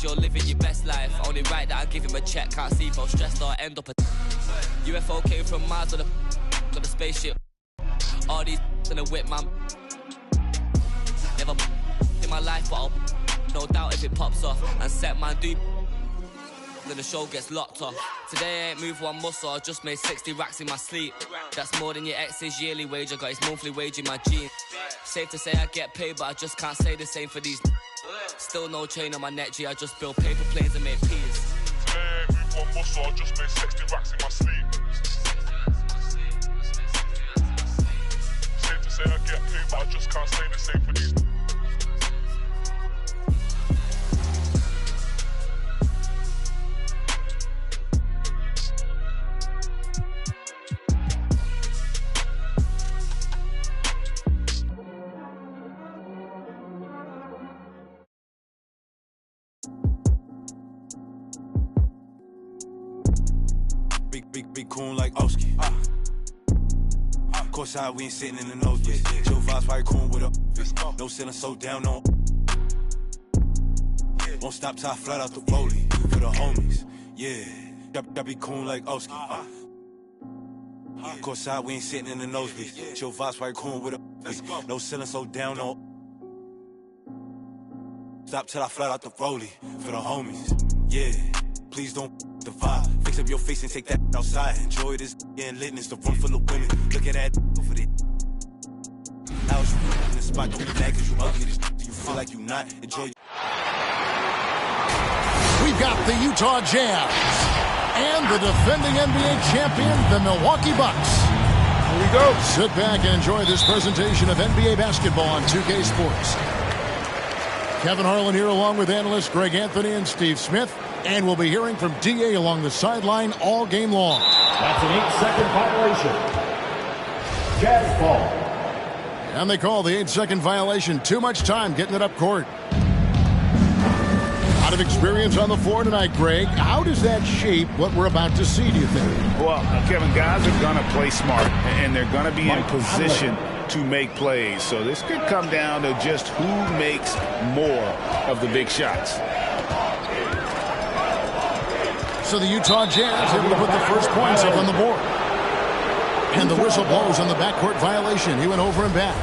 you're living your best life. Only right that I give him a check. Can't see if I'm stressed or end up a UFO came from Mars on the spaceship. All these in a whip, man. Never in my life, but I'll no doubt if it pops off. And set man do then the show gets locked off. Today I ain't moved one muscle, I just made 60 racks in my sleep. That's more than your ex's yearly wage, I got his monthly wage in my jeans. Safe to say I get paid, but I just can't say the same for these. Still no chain on my neck, G, I just build paper planes and make peas. Today I ain't moved one muscle, I just made 60 racks in my sleep. Safe to say I get paid, but I just can't say the same for these. Big coon like Oski. Course side, we ain't sitting in the nosebleeds. Chill vibes, right coon with a no ceiling, so down on. Won't stop till I flat out the rollie for the homies. Yeah, that be coon like Oski. Course side, we ain't sitting in the nosebleeds. Chill vibes, right coon with a no ceiling, so down on. Stop till I flat out the rollie for the homies. Yeah, please don't the vibe. Fix up your face and take that outside. Enjoy this and litness, the room full of women. Look at that over there. Now it's in the spot, don't be mad cause you ugly. This you feel like you not. Enjoy. We've got the Utah Jazz and the defending NBA champion, the Milwaukee Bucks. Here we go. Sit back and enjoy this presentation of NBA basketball on 2K Sports. Kevin Harlan here along with analysts Greg Anthony and Steve Smith. And we'll be hearing from DA along the sideline all game long. That's an 8-second violation. Jazz ball. And they call the 8-second violation. Too much time getting it up court. A lot of experience on the floor tonight, Greg. How does that shape what we're about to see, do you think? Well, Kevin, guys are going to play smart, and they're going to be in position to make plays. So this could come down to just who makes more of the big shots. So the Utah Jazz able to put the first points up on the board. And the whistle blows on the backcourt violation. He went over and back.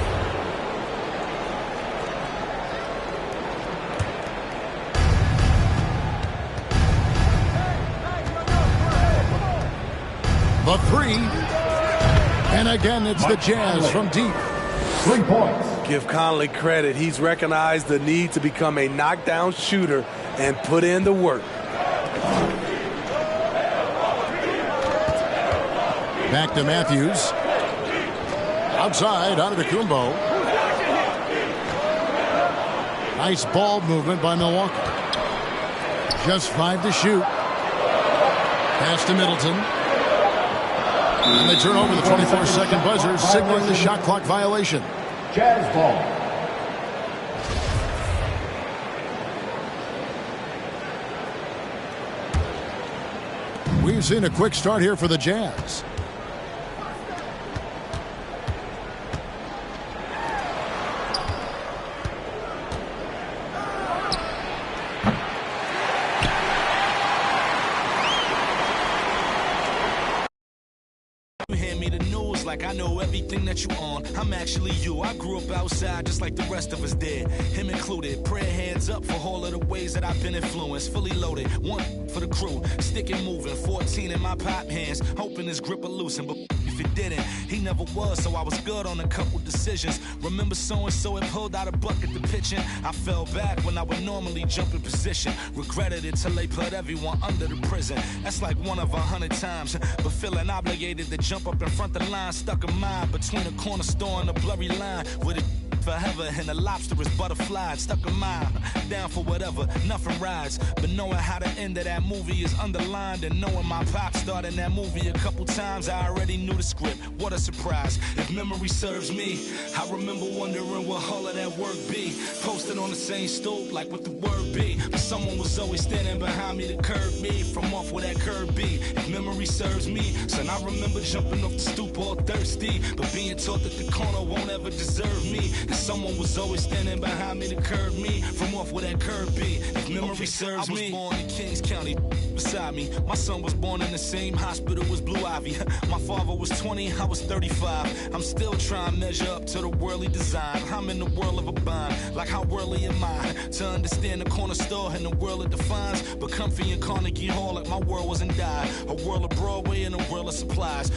The three. And again, it's the Jazz from deep. 3 points. Give Conley credit. He's recognized the need to become a knockdown shooter and put in the work. Back to Matthews. Outside, Antetokounmpo. Nice ball movement by Milwaukee. Just 5 to shoot. Pass to Middleton. And they turn over the 24-second buzzer, signaling the shot clock violation. Jazz ball. We've seen a quick start here for the Jazz. Like I know everything that you on. I'm actually you. I grew up outside just like the rest of us did. Him included. Prayer hands up for all of the ways that I've been influenced. Fully loaded. 1 for the crew. Stick it moving. 14 in my pop hands. Hoping his grip will loosen. But if it didn't, he never was. So I was good on a couple decisions. Remember so-and-so had pulled out a bucket to pitching. I fell back when I would normally jump in position. Regretted it till they put everyone under the prison. That's like 1 of 100 times. But feeling obligated to jump up in front of the line. Stuck a mind between a corner store and a blurry line. With it forever and a lobster is butterfly. Stuck a mind, down for whatever, nothing rides. But knowing how the end of that movie is underlined, and knowing my pop starred in that movie a couple times, I already knew the script. What a surprise. If memory serves me, I remember wondering what all of that work be. Posted on the same stool like what the word be. But someone was always standing behind me to curb me from off where that curb be. If memory serves me, son, I remember jumping off the stoop all thirsty, but being taught that the corner won't ever deserve me. And someone was always standing behind me to curb me from off where that curb be. If memory serves me, I was born in Kings County beside me. My son was born in the same hospital as Blue Ivy. My father was 20, I was 35. I'm still trying to measure up to the worldly design. I'm in the world of a bind, like how worldly am I? To understand the corner store and the world it defines. But comfy in Carnegie Hall like my world wasn't die. A world of Broadway and a world of supplies.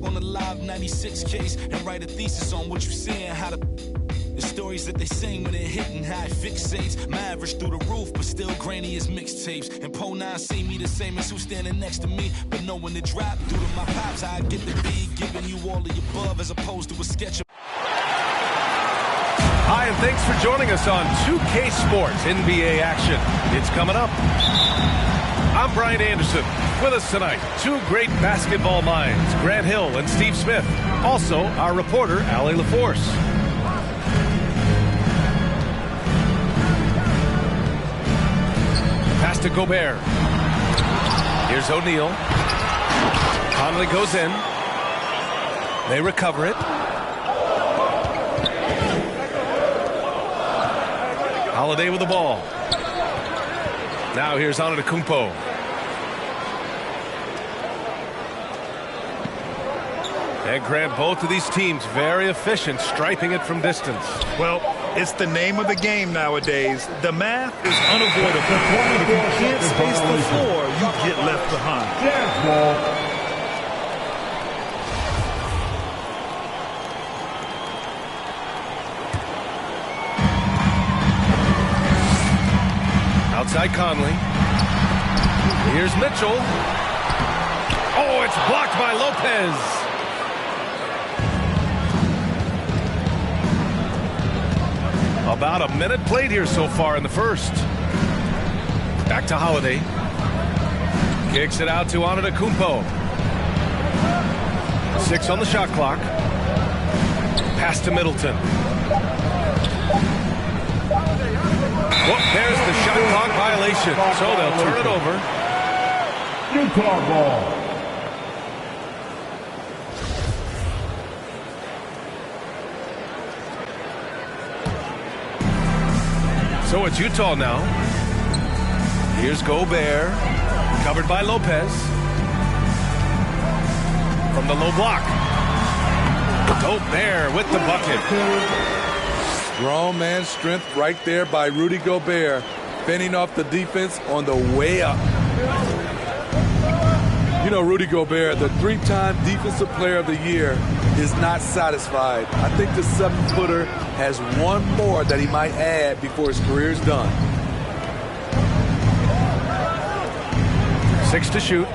On the live 96 case and write a thesis on what you see and how the stories that they sing when it hit and how it fixates. My average through the roof, but still grainy as mixtapes. And Po 9 see me the same as who's standing next to me. But knowing the drop due to my pops, I get to be giving you all of the above as opposed to a sketch of. Hi, and thanks for joining us on 2K Sports NBA action. It's coming up. I'm Brian Anderson. With us tonight, two great basketball minds, Grant Hill and Steve Smith. Also, our reporter, Allie LaForce. Pass to Gobert. Here's O'Neal. Conley goes in. They recover it. Holiday with the ball. Now here's Antetokounmpo. And Grant, both of these teams very efficient, striping it from distance. Well, it's the name of the game nowadays. The math is unavoidable. If you can't space the floor, you get left behind. Jazz ball. Outside Conley. Here's Mitchell. Oh, it's blocked by Lopez. About a minute played here so far in the first. Back to Holiday. Kicks it out to Antetokounmpo. 6 on the shot clock. Pass to Middleton. Whoop, there's the shot clock violation. So they'll turn it over. Utah ball. So it's Utah now. Here's Gobert. Covered by Lopez. From the low block. Gobert with the bucket. Strong man strength right there by Rudy Gobert. Fending off the defense on the way up. You know, Rudy Gobert, the 3-time Defensive Player of the Year, is not satisfied. I think the 7-footer has one more that he might add before his career is done. 6 to shoot.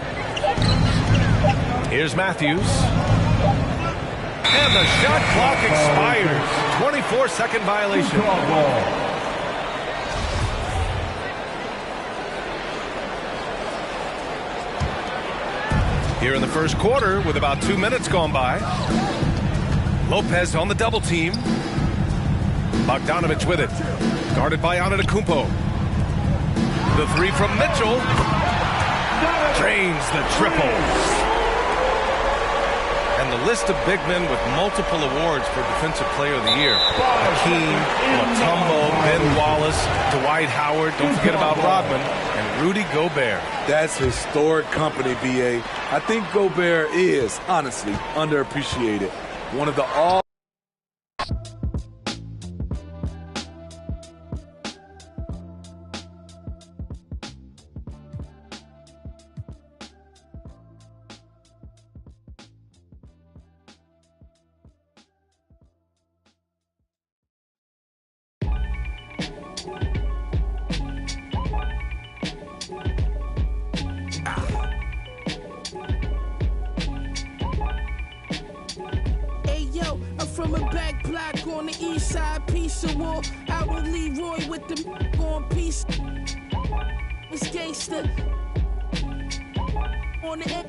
Here's Matthews. And the shot clock expires. 24-second violation. Here in the first quarter, with about 2 minutes gone by. Lopez on the double team. Bogdanovich with it. Guarded by Antetokounmpo. The 3 from Mitchell. Drains the triple. And the list of big men with multiple awards for Defensive Player of the Year. Hakeem, Mutombo, Ben Wallace, Dwight Howard, don't forget about Rodman, and Rudy Gobert. That's historic company, B.A. I think Gobert is, honestly, underappreciated. One of the all... From a back block on the east side, piece of wall. Out on Leroy with the on piece. It's gangsta. On the end.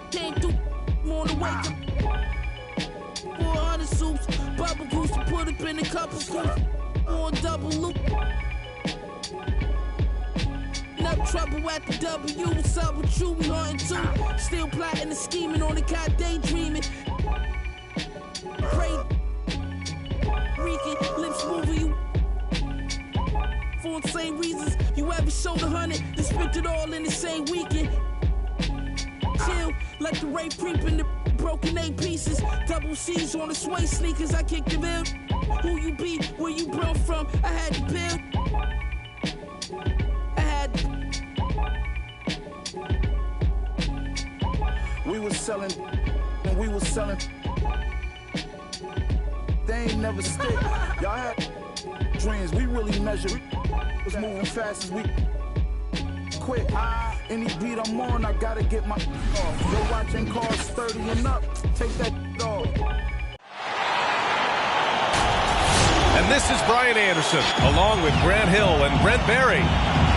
Came through on the way to 400 soups. Bubble goose to put up in a couple scoops. On double loop. Up trouble at the W. What's up with you? We hunting too. Still plotting and scheming on the cot, daydreaming. Pray, reeking, lips moving you. For the same reasons you ever sold 100, then spent it all in the same weekend. Chill, let the rape creep in the broken 8 pieces. Double C's on the sway sneakers, I kick the bill. Who you be, where you brought from, I had to build. We was selling, when we was selling, they ain't never stick. Y'all had dreams, we really measure. Was moving fast as we quit. Any beat I'm on, I gotta get my off. You're watching cars 30 and up, take that off. And this is Brian Anderson, along with Grant Hill and Brent Barry.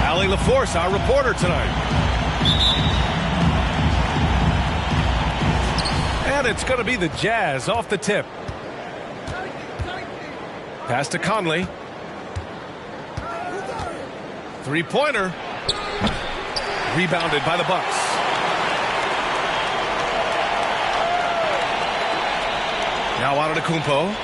Allie LaForce, our reporter tonight. And it's going to be the Jazz off the tip. Pass to Conley. Three-pointer. Rebounded by the Bucks. Now Antetokounmpo.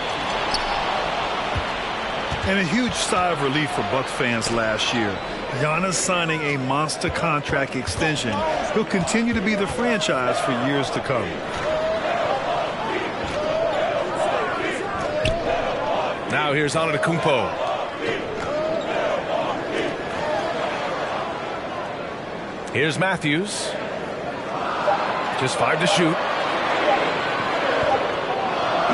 And a huge sigh of relief for Bucks fans last year. Giannis signing a monster contract extension. He'll continue to be the franchise for years to come. Now here's Antetokounmpo. Here's Matthews. Just 5 to shoot.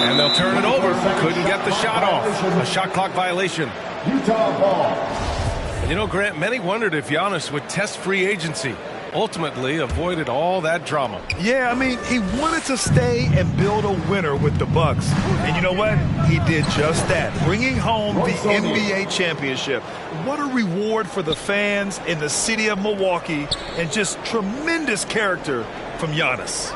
And they'll turn it over. Couldn't get the shot off. A shot clock violation. Utah ball. And you know, Grant, many wondered if Giannis would test free agency. Ultimately avoided all that drama. Yeah, I mean, he wanted to stay and build a winner with the Bucks. And you know what? He did just that, bringing home the NBA championship. What a reward for the fans in the city of Milwaukee, and just tremendous character from Giannis.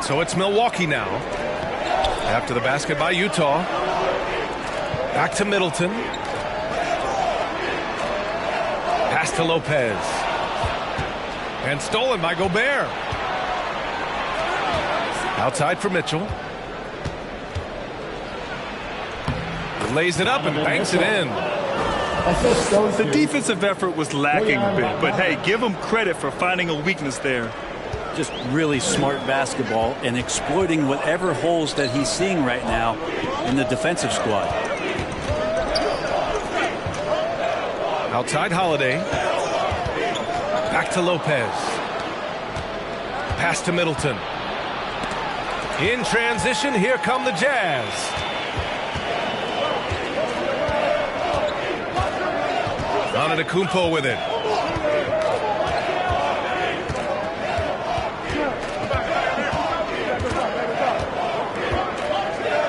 So it's Milwaukee now. After the basket by Utah. Back to Middleton. Pass to Lopez. And stolen by Gobert. Outside for Mitchell. Lays it up and banks it in. The defensive effort was lacking a bit, but hey, give him credit for finding a weakness there. Just really smart basketball and exploiting whatever holes that he's seeing right now in the defensive squad. Outside Holiday. Back to Lopez. Pass to Middleton. In transition, here come the Jazz. Antetokounmpo with it.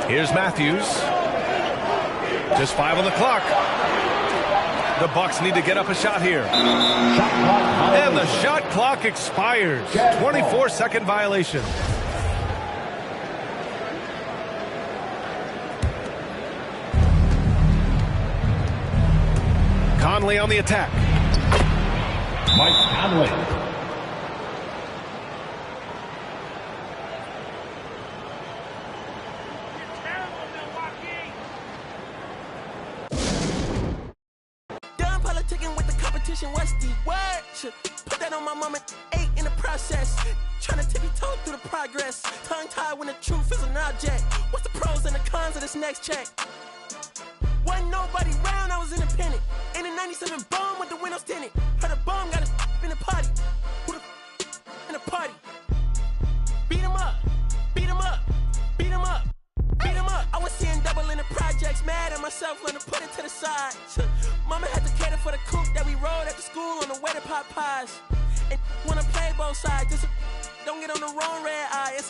Here's Matthews. Just 5 on the clock. The Bucks need to get up a shot here. And the shot clock expires. 24-second violation. Conley on the attack. Mike Conley. What's the word? Put that on my mama, 8 in the process. Trying to tippy-toe through the progress. Tongue-tied when the truth is an object. What's the pros and the cons of this next check? Wasn't nobody round, I was independent. In a 97 bomb with the windows tinted. Heard a bomb got a in the party. Who the in the party? Beat him up, beat him up, beat him up, beat him up. I was seeing double in the projects, mad at myself, learned to put it to the side. Mama had to cater for the coupe that we rode after school on the way to pot pies. And wanna play both sides, just don't get on the wrong red eye. It's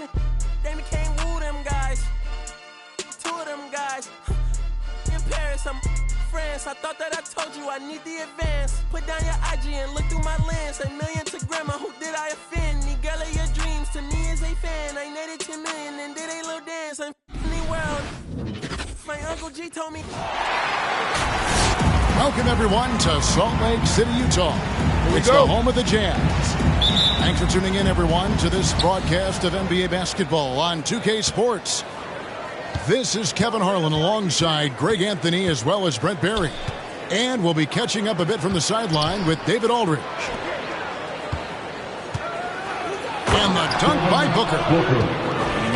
they became woo them guys, 2 of them guys. In Paris, I'm France. I thought that I told you I need the advance. Put down your IG and look through my lens. A million to grandma, who did I offend? The girl of your dreams to me is a fan. I netted 10 million and did a little dance. I'm in the world. My Uncle G told me. Welcome, everyone, to Salt Lake City, Utah. It's the home of the Jazz. Thanks for tuning in, everyone, to this broadcast of NBA basketball on 2K Sports. This is Kevin Harlan alongside Greg Anthony as well as Brent Barry. And we'll be catching up a bit from the sideline with David Aldridge. And the dunk by Booker.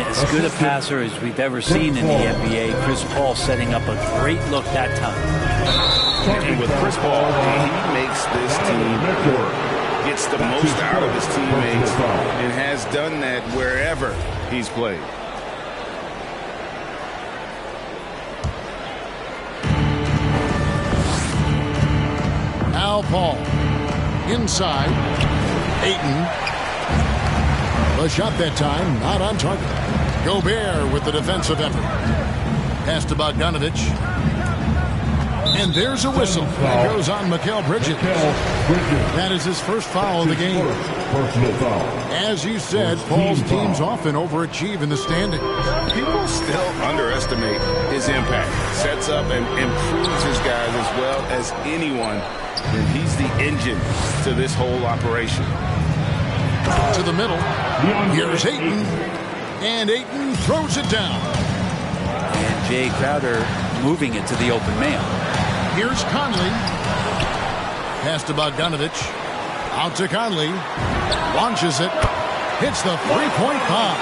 As good a passer as we've ever seen in the NBA. Chris Paul setting up a great look that time. And with Chris Paul, he makes this team work. Gets the most out of his teammates and has done that wherever he's played. Now Paul. Inside. Ayton. The shot that time, not on target. Gobert with the defensive effort. Pass to Bogdanovich. And there's a whistle. That goes on Mikal Bridges. That is his first foul of the game. As you said, Paul's teams often overachieve in the standings. People still underestimate his impact. Sets up and improves his guys as well as anyone. And he's the engine to this whole operation. To the middle. Here's Ayton. And Ayton throws it down. And Jay Crowder moving it to the open man. Here's Conley. Pass to Bogdanovich. Out to Conley. Launches it. Hits the three-point bomb.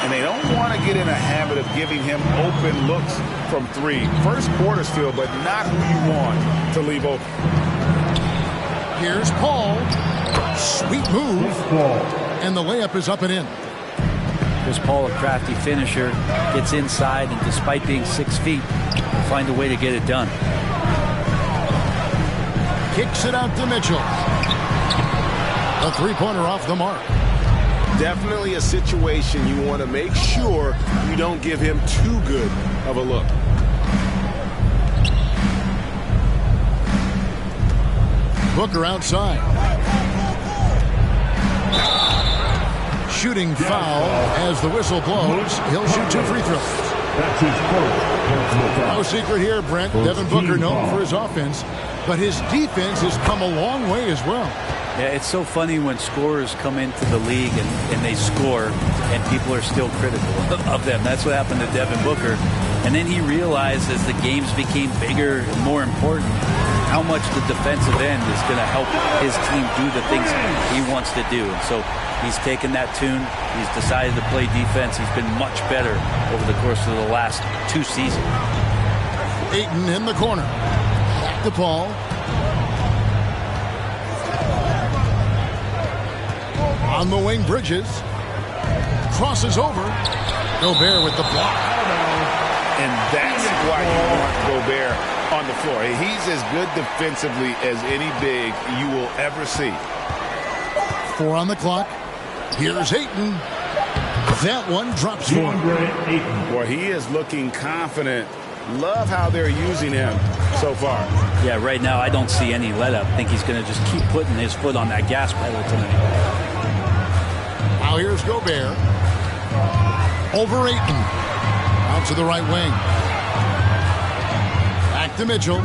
And they don't want to get in a habit of giving him open looks from three. First quarter's feel, but not who you want to leave open. Here's Paul. Sweet move. And the layup is up and in. Chris Paul, a crafty finisher, gets inside, and despite being 6 feet, will find a way to get it done. Kicks it out to Mitchell. A three-pointer off the mark. Definitely a situation you want to make sure you don't give him too good of a look. Booker outside. Shooting foul as the whistle blows. He'll shoot 2 free throws. That's his first. No secret here, Brent. Devin Booker known for his offense, but his defense has come a long way as well. Yeah, it's so funny when scorers come into the league and they score and people are still critical of them. That's what happened to Devin Booker. And then he realized as the games became bigger and more important how much the defensive end is going to help his team do the things he wants to do. And so he's taken that tune. He's decided to play defense. He's been much better over the course of the last 2 seasons. Ayton in the corner. Back to Paul. On the wing, Bridges. Crosses over. Gobert with the block. And that's why you want Gobert on the floor. He's as good defensively as any big you will ever see. 4 on the clock. Here's Ayton. That one drops for him. Boy, he is looking confident. Love how they're using him so far. Yeah, right now I don't see any let up. I think he's going to just keep putting his foot on that gas pedal tonight. Now here's Gobert. Over Ayton. Out to the right wing. Back to Mitchell.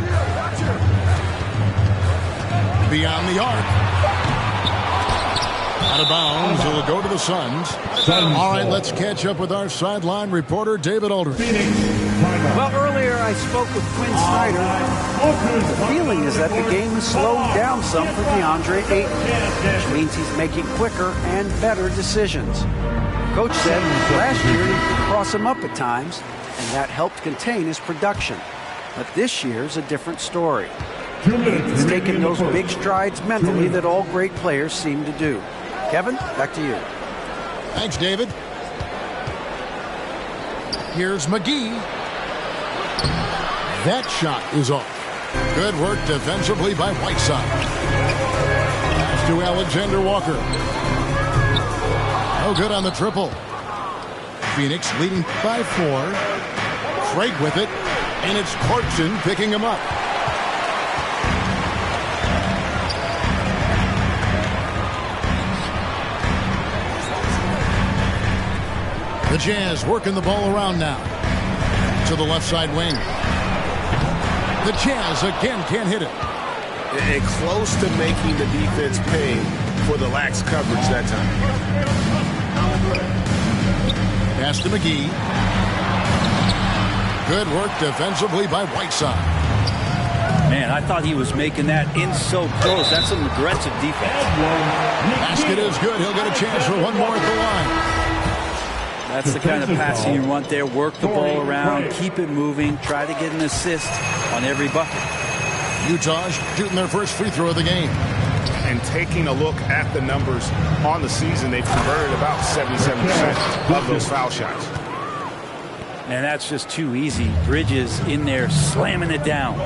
Beyond the arc. Out of bounds. It'll go to the Suns. All right, let's catch up with our sideline reporter, David Aldridge. Well, earlier I spoke with Quinn Snyder. The feeling is that the game has slowed down some for DeAndre Ayton, which means he's making quicker and better decisions. Coach said last year he could cross him up at times, and that helped contain his production. But this year's a different story. He's taken those big strides mentally that all great players seem to do. Kevin, back to you. Thanks, David. Here's McGee. That shot is off. Good work defensively by Whiteside. Pass to Alexander Walker. No good on the triple. Phoenix leading by 4. Craig with it, and it's Clarkson picking him up. The Jazz working the ball around now. To the left side wing. The Jazz again can't hit it. And close to making the defense pay for the lax coverage that time. Pass to McGee. Good work defensively by Whiteside. Man, I thought he was making that in so close. That's some aggressive defense. Basket is good. He'll get a chance for one more at the line. That's the kind of passing you want there. Work the ball around, keep it moving, try to get an assist on every bucket. Utah's shooting their first free throw of the game. And taking a look at the numbers on the season, they've converted about 77% of those foul shots. And that's just too easy. Bridges in there slamming it down.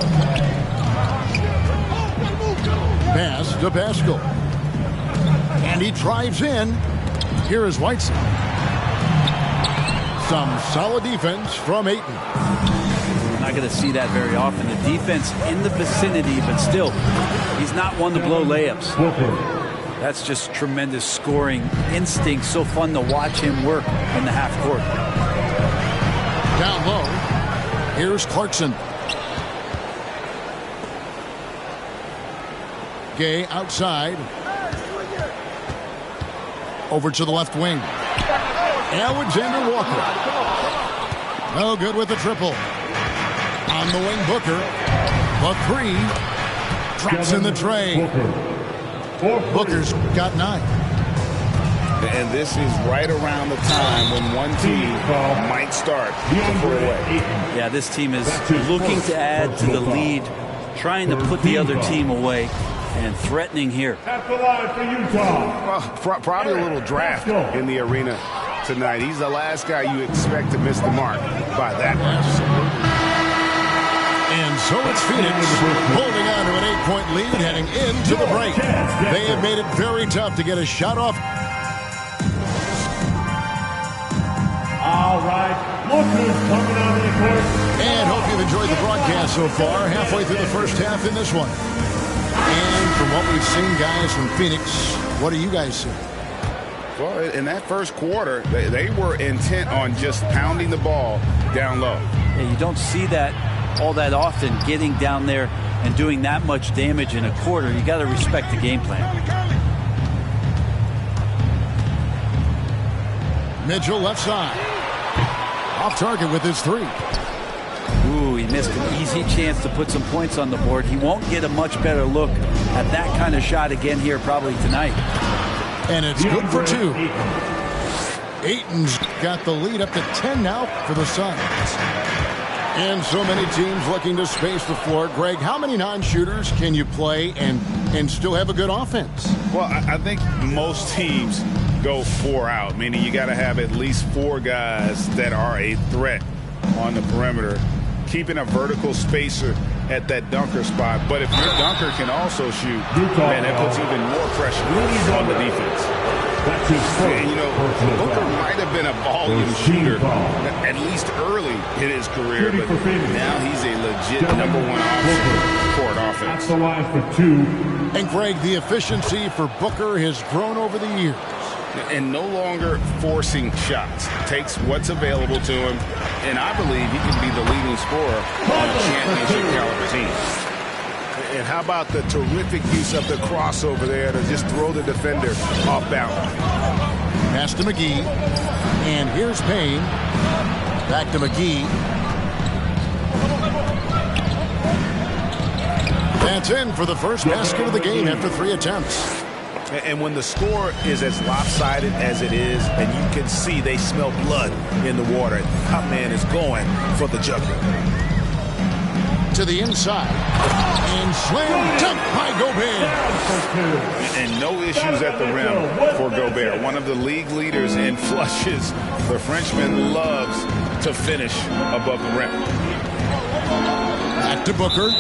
Pass to Pascal. And he drives in. Here is Whiteside. Some solid defense from Ayton. Not going to see that very often. The defense in the vicinity, but still, he's not one to blow layups. That's just tremendous scoring instinct. So fun to watch him work in the half court. Down low, here's Clarkson. Gay outside. Over to the left wing. Alexander Walker. No good with the triple. On the wing, Booker. The three. Drops in the tray. Booker's got 9. And this is right around the time when one team might start to pull away. Yeah, this team is looking to add to the lead, trying to put the other team away, and threatening here. At the line for Utah. Well, probably a little draft in the arena tonight. He's the last guy you expect to miss the mark by that much. And so it's Phoenix holding on to an 8-point lead heading into the break. They have made it very tough to get a shot off. All right, look who's coming out of the court. And hope you've enjoyed the broadcast so far. Halfway through the first half in this one. And from what we've seen, guys, from Phoenix, what do you guys see? Well, in that first quarter, they were intent on just pounding the ball down low. Yeah, you don't see that all that often, getting down there and doing that much damage in a quarter. You got to respect the game plan. Mitchell left side. Off target with his 3. Ooh, he missed an easy chance to put some points on the board. He won't get a much better look at that kind of shot again here probably tonight. And it's good for 2. Ayton's got the lead up to 10 now for the Suns. And so many teams looking to space the floor. Greg, how many non-shooters can you play and still have a good offense? Well, I think most teams go 4 out, meaning you got to have at least 4 guys that are a threat on the perimeter, keeping a vertical spacer at that dunker spot. But if your dunker can also shoot, man, that puts even more pressure on the defense. And, you know, Booker might have been a volume shooter, at least early in his career, but now he's a legit #1 option for an offense. That's the line for 2. And, Greg, the efficiency for Booker has grown over the years. And no longer forcing shots. Takes what's available to him, and I believe he can be the leading scorer on a championship-caliber team. And how about the terrific use of the crossover there to just throw the defender off balance. Pass to McGee. And here's Payne. Back to McGee. That's in for the first basket of the game after 3 attempts. And when the score is as lopsided as it is, and you can see they smell blood in the water, top man is going for the jugular. To the inside. And slam dunk by Gobert. And no issues at the rim for Gobert. One of the league leaders in flushes. The Frenchman loves to finish above the rim. Back to Booker.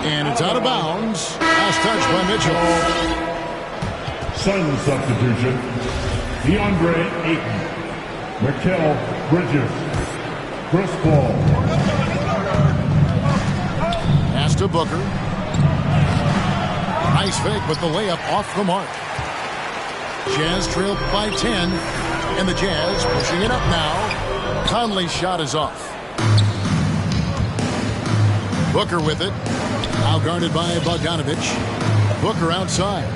And it's out of bounds. Last touch by Mitchell. Sun substitution. DeAndre Ayton. Mikal Bridges. Chris Paul. Pass to Booker. Nice fake, but the layup off the mark. Jazz trailed by 10. And the Jazz pushing it up now. Conley's shot is off. Booker with it. Now guarded by Bogdanovich. Booker outside.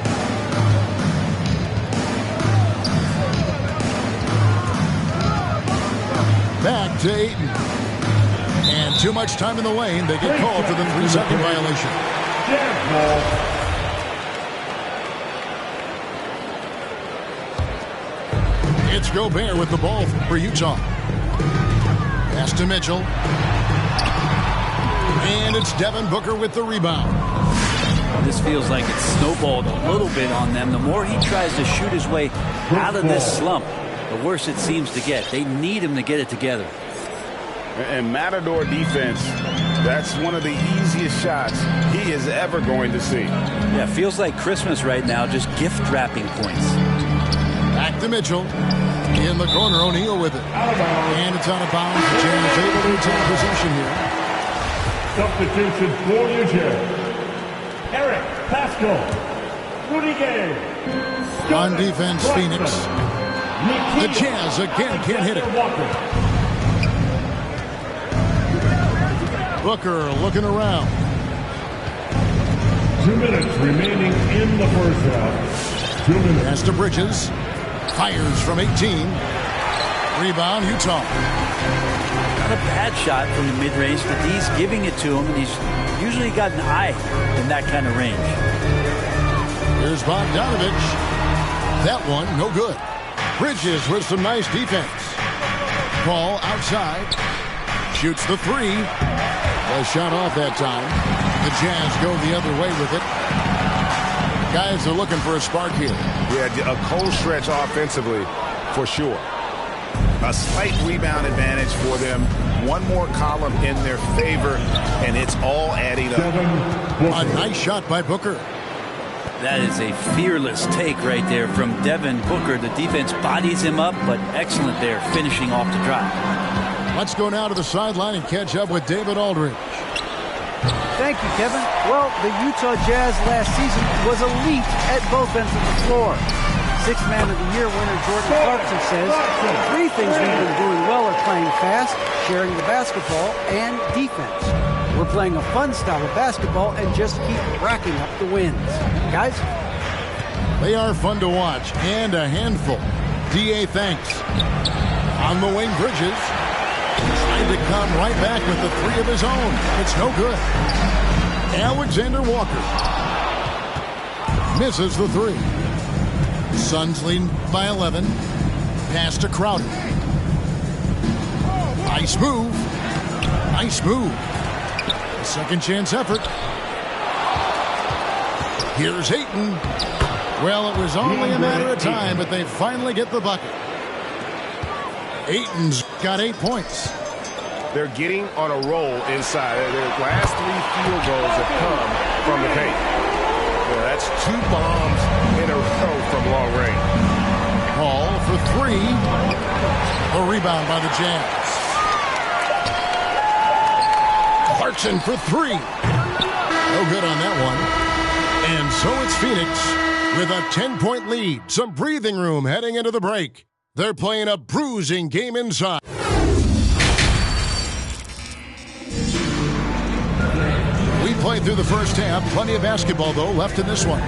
Back to Ayton. And too much time in the lane. They get called for the 3-second violation. It's Gobert with the ball for Utah. Pass to Mitchell. And it's Devin Booker with the rebound. This feels like it's snowballed a little bit on them. The more he tries to shoot his way out of this slump, the worse it seems to get. They need him to get it together. And Matador defense, that's one of the easiest shots he is ever going to see. Yeah, feels like Christmas right now, just gift wrapping points. Back to Mitchell. In the corner, O'Neal with it. And it's out of bounds. The Jazz able to retain possession here. Substitution for New Jersey. Eric Pascal. Rudy Gay. On defense, Phoenix. The Jazz again can't hit it. Booker looking around. 2 minutes remaining in the first half. 2 minutes. Pass to Bridges. Fires from 18. Rebound, Utah. Not a bad shot from the mid-range. The D's giving it to him, and he's usually got an eye in that kind of range. Here's Bogdanovich. That one, no good. Bridges with some nice defense. Ball outside. Shoots the three. A shot off that time. The Jazz go the other way with it. Guys are looking for a spark here. Yeah, a cold stretch offensively for sure. A slight rebound advantage for them. One more column in their favor, and it's all adding up. A nice shot by Booker. That is a fearless take right there from Devin Booker. The defense bodies him up, but excellent there, finishing off the drive. Let's go now to the sideline and catch up with David Aldridge. Thank you, Kevin. Well, the Utah Jazz last season was elite at both ends of the floor. Sixth Man of the Year winner Jordan Clarkson says three things we've been doing well are playing fast, sharing the basketball, and defense. We're playing a fun style of basketball and just keep racking up the wins. Guys? They are fun to watch and a handful. D.A. thanks. On the wing, Bridges. Trying to come right back with the three of his own. It's no good. Alexander Walker misses the three. Suns lead by 11. Pass to Crowder. Nice move. Nice move. Second chance effort. Here's Ayton. Well, it was only a matter of time, but they finally get the bucket. Ayton's got 8 points. They're getting on a roll inside. Their last 3 field goals have come from the paint. Yeah, that's 2 bombs in a row from long range. Ball for 3. A rebound by the Jazz. Clarkson for 3. No good on that one. And so it's Phoenix with a 10-point lead. Some breathing room heading into the break. They're playing a bruising game inside. We played through the first half. Plenty of basketball, though, left in this one.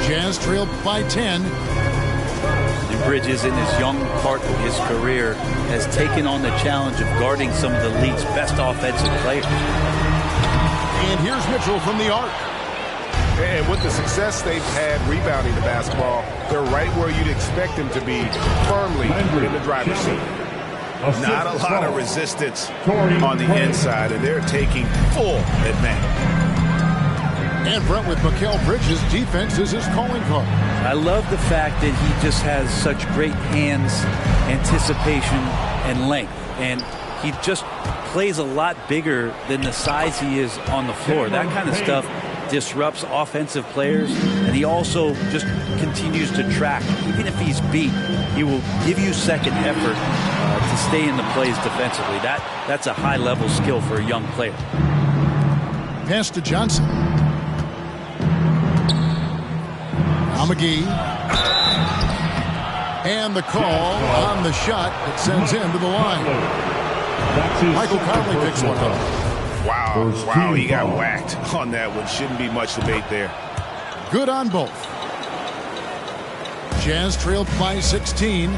Jazz trailed by 10. And Bridges, in this young part of his career, has taken on the challenge of guarding some of the league's best offensive players. And here's Mitchell from the arc. And with the success they've had rebounding the basketball, they're right where you'd expect them to be, firmly in the driver's seat. Not a lot of resistance on the inside, and they're taking full advantage. And Brent with Mikal Bridges' defense is his calling card. I love the fact that he just has such great hands, anticipation, and length. And he just plays a lot bigger than the size he is on the floor. That kind of stuff disrupts offensive players, and he also just continues to track. Even if he's beat, he will give you second effort to stay in the plays defensively. That's a high-level skill for a young player. Pass to Johnson. Now McGee. And the call on the shot that sends him to the line. Michael Conley picks one up. Wow, he got whacked on that one. Shouldn't be much debate there. Good on both. Jazz trailed by 16.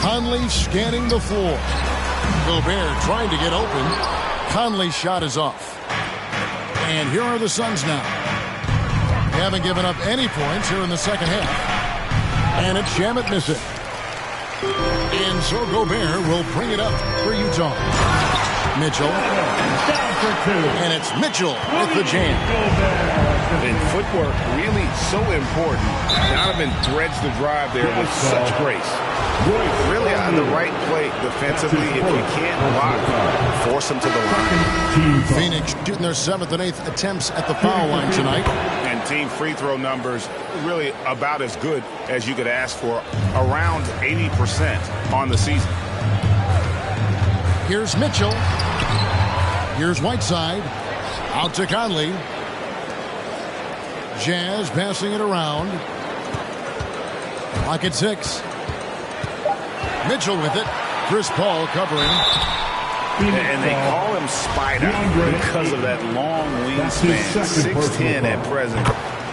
Conley scanning the floor. Gobert trying to get open. Conley's shot is off. And here are the Suns now. They haven't given up any points here in the second half. And it's Shamet missing. And so Gobert will bring it up for Utah. Mitchell. And it's Mitchell with the jam. And footwork really so important. Donovan threads the drive there with such grace. Really on the right play defensively. If you can't block, force them to the line. Phoenix shooting their 7th and 8th attempts at the foul line tonight. And team free throw numbers really about as good as you could ask for. Around 80% on the season. Here's Mitchell. Here's Whiteside. Out to Conley. Jazz passing it around. Clock at 6. Mitchell with it. Chris Paul covering. And they call him Spider because of that long wingspan. 6'10" at present.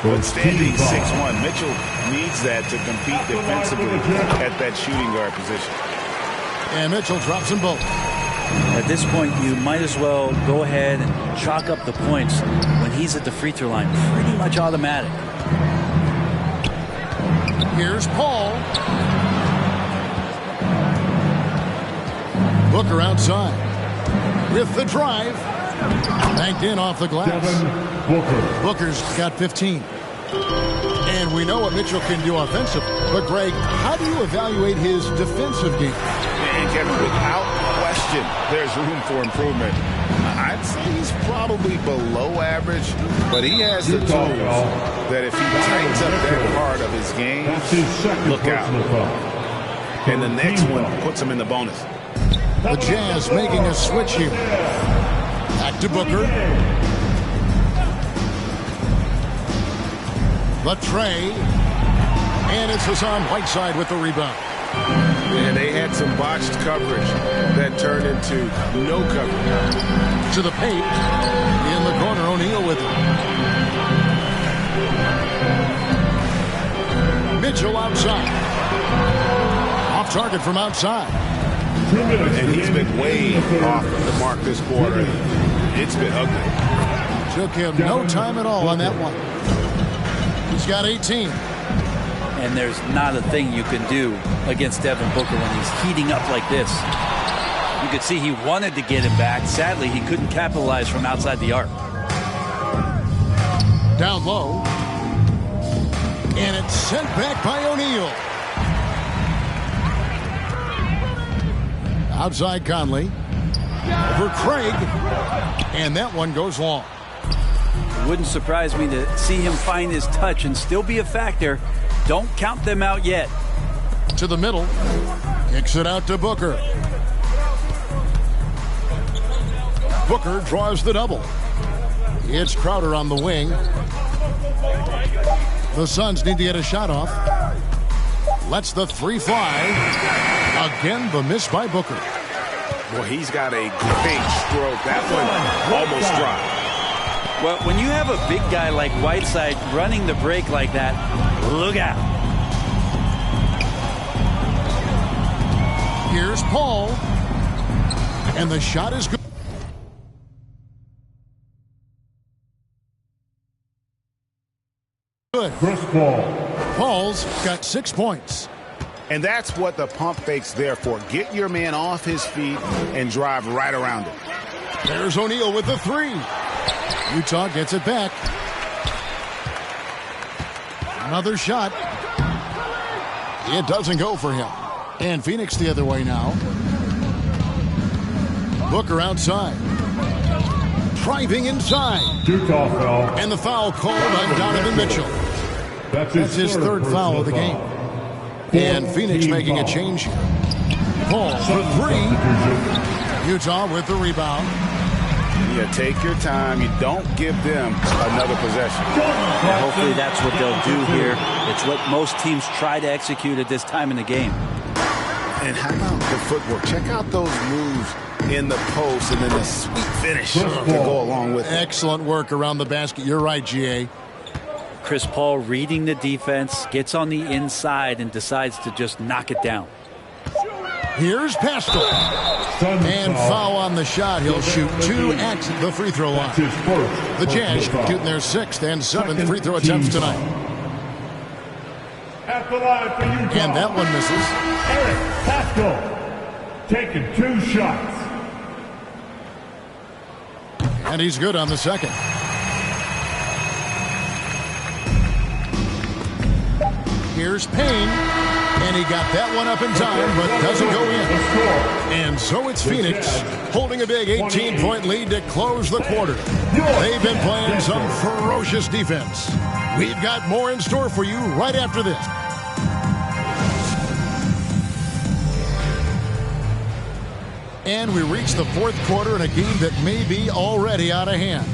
But standing 6'1", Mitchell needs that to compete defensively at that shooting guard position. And Mitchell drops them both. At this point, you might as well go ahead and chalk up the points when he's at the free throw line. Pretty much automatic. Here's Paul. Booker outside with the drive. Banked in off the glass. Booker's got 15. And we know what Mitchell can do offensively. But, Greg, how do you evaluate his defensive game? And, Kevin, without question, there's room for improvement. I'd say he's probably below average, but he has the tools that if he tightens up that part of his game, look out. And the next one puts him in the bonus. The Jazz making a switch here. Back to Booker. The tray. And it's Hassan Whiteside with the rebound. And they had some botched coverage that turned into no coverage. To the paint. In the corner, O'Neal with it. Mitchell outside. Off target from outside. And he's been way off the mark this quarter. It's been ugly. Took him no time at all on that one. He's got 18. And there's not a thing you can do against Devin Booker when he's heating up like this. You could see he wanted to get him back. Sadly, he couldn't capitalize from outside the arc. Down low. And it's sent back by O'Neal. Outside Conley. Over Craig. And that one goes long. Wouldn't surprise me to see him find his touch and still be a factor. Don't count them out yet. To the middle. Kicks it out to Booker. Booker draws the double. It's Crowder on the wing. The Suns need to get a shot off. Lets the three fly. Again, the miss by Booker. Boy, he's got a great stroke. That one almost dropped. Well, when you have a big guy like Whiteside running the break like that, look out. Here's Paul. And the shot is good. Chris Paul. Paul's got 6 points. And that's what the pump fake's there for. Get your man off his feet and drive right around it. There's O'Neal with the three. Utah gets it back. Another shot. It doesn't go for him. And Phoenix the other way now. Booker outside. Driving inside. Utah foul. And the foul called on Donovan Mitchell. That's his third foul of the game. And Phoenix making a change here. Paul for three. Utah with the rebound. Yeah, take your time. You don't give them another possession. And hopefully that's what they'll do here. It's what most teams try to execute at this time in the game. And how about the footwork? Check out those moves in the post and then the sweet finish to go along with it. Excellent work around the basket. You're right, GA. Chris Paul reading the defense, gets on the inside and decides to just knock it down. Here's Pascal. And foul on the shot. He'll shoot 2 at the free throw line. The Jazz shooting their 6th and 7th free throw attempts tonight. At the line for Utah. And that one misses. Eric Pascal taking 2 shots. And he's good on the second. Here's Payne. And he got that one up in time, but doesn't go in. And so it's Phoenix holding a big 18-point lead to close the quarter. They've been playing some ferocious defense. We've got more in store for you right after this. And we reach the 4th quarter in a game that may be already out of hand.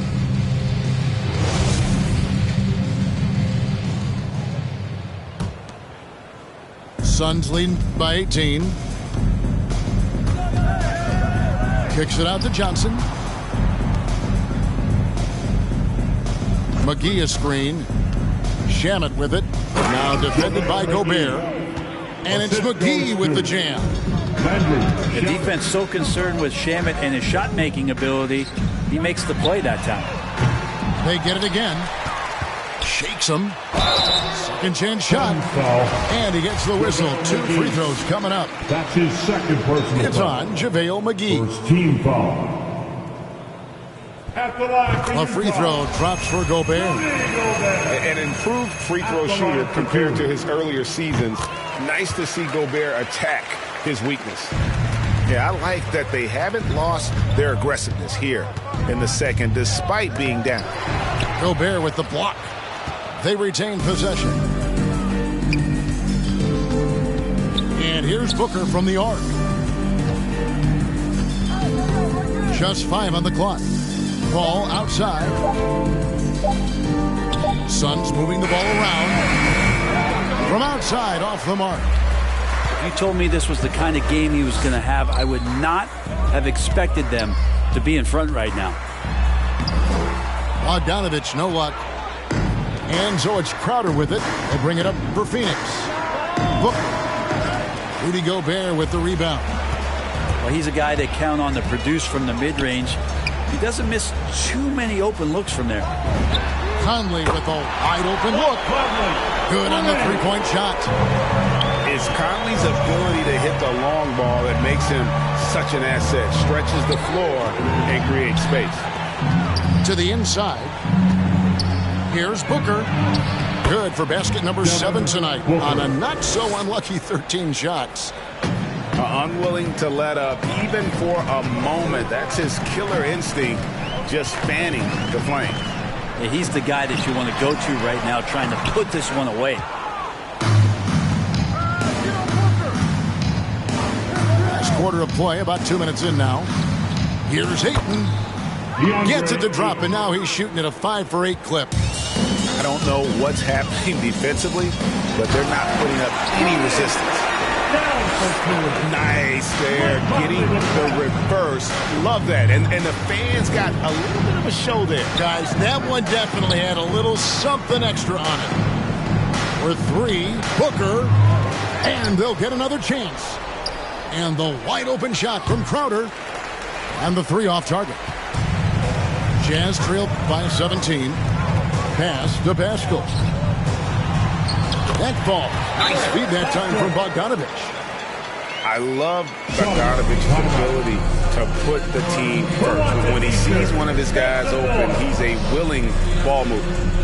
Suns leading by 18. Kicks it out to Johnson. McGee a screen. Shamet with it. Now defended by Gobert. And it's McGee with the jam. The defense so concerned with Shamet and his shot-making ability, he makes the play that time. They get it again. Shakes him. Second chance shot. And he gets the whistle. 2 free throws coming up. That's his 2nd personal It's foul. on JaVale McGee. First team foul. At the line for A free throw drops for Gobert. An improved free throw shooter compared to his earlier seasons. Nice to see Gobert attack his weakness. Yeah, I like that they haven't lost their aggressiveness here in the second, despite being down. Gobert with the block. They retain possession. And here's Booker from the arc. Just 5 on the clock. Ball outside. Suns moving the ball around. From outside, off the mark. If you told me this was the kind of game he was going to have, I would not have expected them to be in front right now. Bogdanovich, no luck. And so it's Crowder with it. They bring it up for Phoenix. Booker. Rudy Gobert with the rebound. Well, he's a guy they count on to produce from the mid-range. He doesn't miss too many open looks from there. Conley with a wide open look. Good on the 3-point shot. It's Conley's ability to hit the long ball that makes him such an asset. Stretches the floor and creates space. To the inside. Here's Booker. Good for basket number 7 tonight on a not-so-unlucky 13 shots. Unwilling to let up even for a moment. That's his killer instinct, just fanning the flame. Yeah, he's the guy that you want to go to right now, trying to put this one away. Last quarter of play, about 2 minutes in now. Here's Ayton. Gets it to drop, and now he's shooting at a 5 for 8 clip. I don't know what's happening defensively, but they're not putting up any resistance. Nice there, getting the reverse. Love that. And the fans got a little bit of a show there. Guys, that one definitely had a little something extra on it. For 3, Booker, and they'll get another chance. And the wide open shot from Crowder, and the 3 off target. Jazz trailed by 17. Pass to Pascal. That ball. Nice feed that time from Bogdanovich. I love Bogdanovich's ability to put the team first. When he sees one of his guys open, he's a willing ball mover.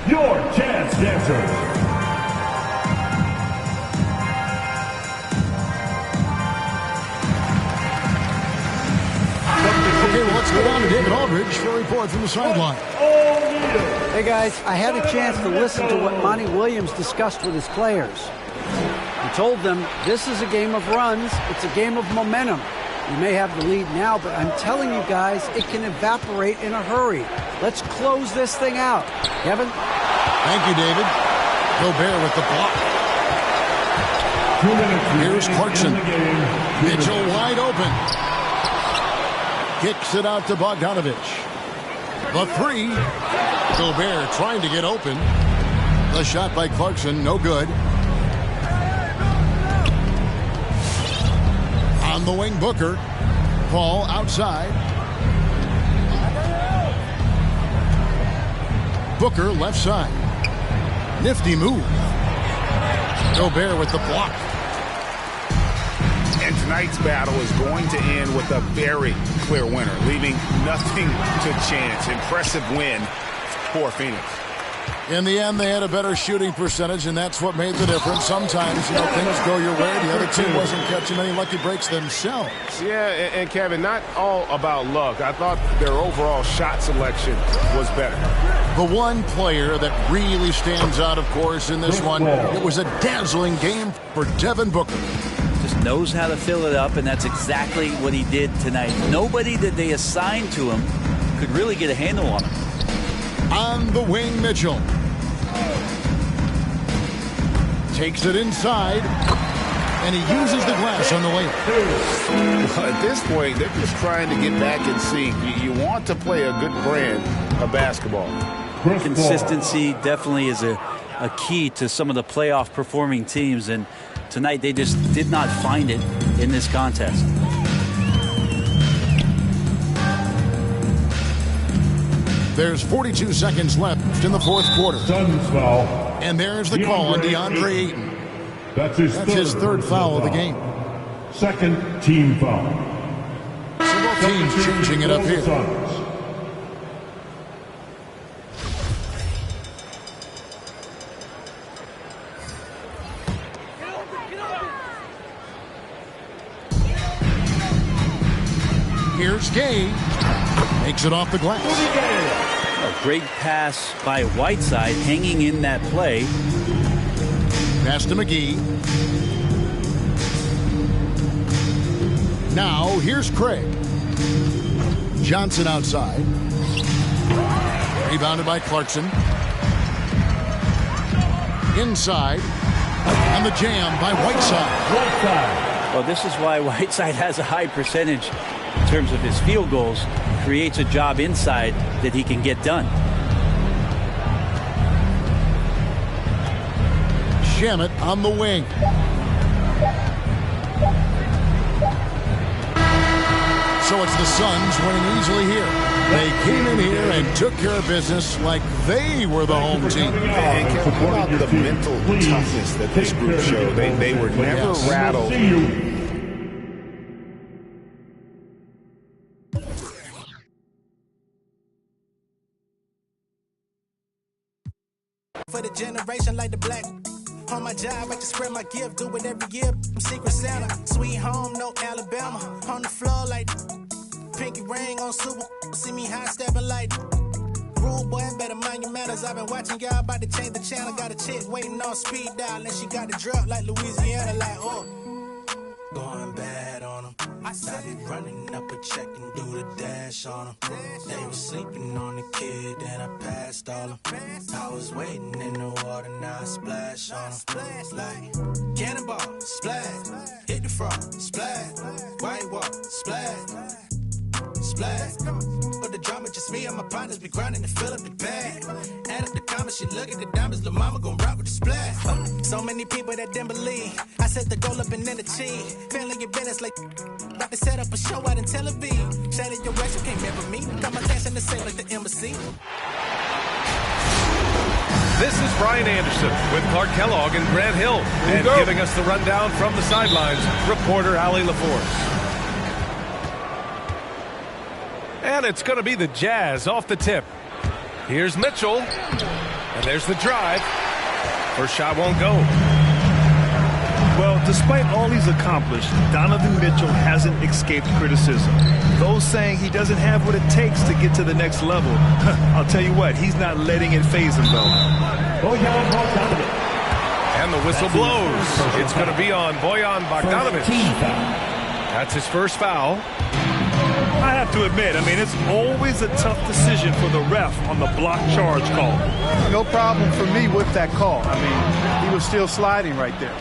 Your Jazz Dancers. Okay, well, let's go down report from the sideline. Hey guys, I had a chance to listen to what Monty Williams discussed with his players. He told them this is a game of runs, it's a game of momentum. You may have the lead now, but I'm telling you guys, it can evaporate in a hurry. Let's close this thing out. Kevin? Thank you, David. Gobert with the block. 2 minutes. Here's Clarkson. Mitchell minutes. wide open. Kicks it out to Bogdanovich. The three. Gobert trying to get open. The shot by Clarkson, no good. On the wing, Booker. Paul outside. Booker left side. Nifty move. Gobert with the block. And tonight's battle is going to end with a very clear winner, leaving nothing to chance. Impressive win for Phoenix. In the end, they had a better shooting percentage, and that's what made the difference. Sometimes, things go your way. The other team wasn't catching many lucky breaks themselves. Yeah, and Kevin, not all about luck. I thought their overall shot selection was better. The one player that really stands out, of course, in this one, it was a dazzling game for Devin Booker. Just knows how to fill it up, and that's exactly what he did tonight. Nobody that they assigned to him could really get a handle on him. On the wing, Mitchell. Takes it inside, and he uses the glass on the way. Well, at this point, they're just trying to get back in sync. You want to play a good brand of basketball. Consistency definitely is a key to some of the playoff performing teams, and tonight they just did not find it in this contest. There's 42 seconds left in the fourth quarter. Suns foul. And there's the call on DeAndre Ayton. That's his third foul of the game. Second team foul. So both teams changing it up here. Suns. Here's Gay. Makes it off the glass. A great pass by Whiteside, hanging in that play. Pass to McGee. Now, here's Craig. Johnson outside. Rebounded by Clarkson. Inside. And the jam by Whiteside. Well, this is why Whiteside has a high percentage in terms of his field goals. Creates a job inside that he can get done. Shamet on the wing. So it's the Suns winning easily here. They came in here and took care of business like they were the home team. And how about the mental toughness that this group showed? They were never rattled. For the generation like the black. On my job, I can spread my gift, do it every year. I'm Secret Santa, sweet home, no Alabama. On the floor like pinky ring on Super. See me high stepping like rude boy, better mind your manners. I've been watching y'all about to change the channel. Got a chick waiting on speed dial, and she got the drop like Louisiana, like going bad on them. I started running up a check and do the dash on them. They were sleeping on the kid, then I passed all them. I was waiting in the water, now I splash on them. Like cannonball, splash, hit the frog, splash, white wall, splash, splash. But the drama just me and my partners be grinding to fill up the bag. Add up the comments, she look at the diamonds, the mama gon' rock with the splash. So many people that didn't believe. I set the goal up and then achieve. Feeling your business like about to set up a show out in Tel Aviv. Shattered your race, you can't remember me. Got my cash in the safe like the embassy. This is Brian Anderson with Clark Kellogg and Grant Hill. And giving us the rundown from the sidelines, reporter Allie LaForce. And it's going to be the Jazz off the tip. Here's Mitchell. And there's the drive. First shot won't go. Well, despite all he's accomplished, Donovan Mitchell hasn't escaped criticism. Those saying he doesn't have what it takes to get to the next level. I'll tell you what, he's not letting it faze him, though. And the whistle blows. It's going to be on Bojan Bogdanovic. That's his first foul. I have to admit, it's always a tough decision for the ref on the block charge call. No problem for me with that call. He was still sliding right there.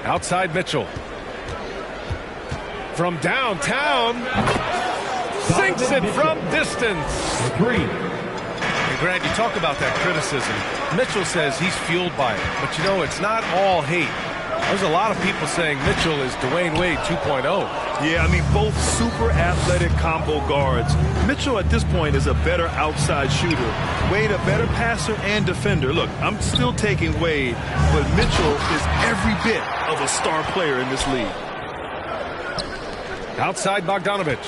Outside Mitchell. From downtown. Sinks it from distance. And Grant, you talk about that criticism. Mitchell says he's fueled by it. But it's not all hate. There's a lot of people saying Mitchell is Dwayne Wade 2.0. Yeah, both super athletic combo guards. Mitchell at this point is a better outside shooter. Wade a better passer and defender. Look, I'm still taking Wade, but Mitchell is every bit of a star player in this league. Outside Bogdanovic.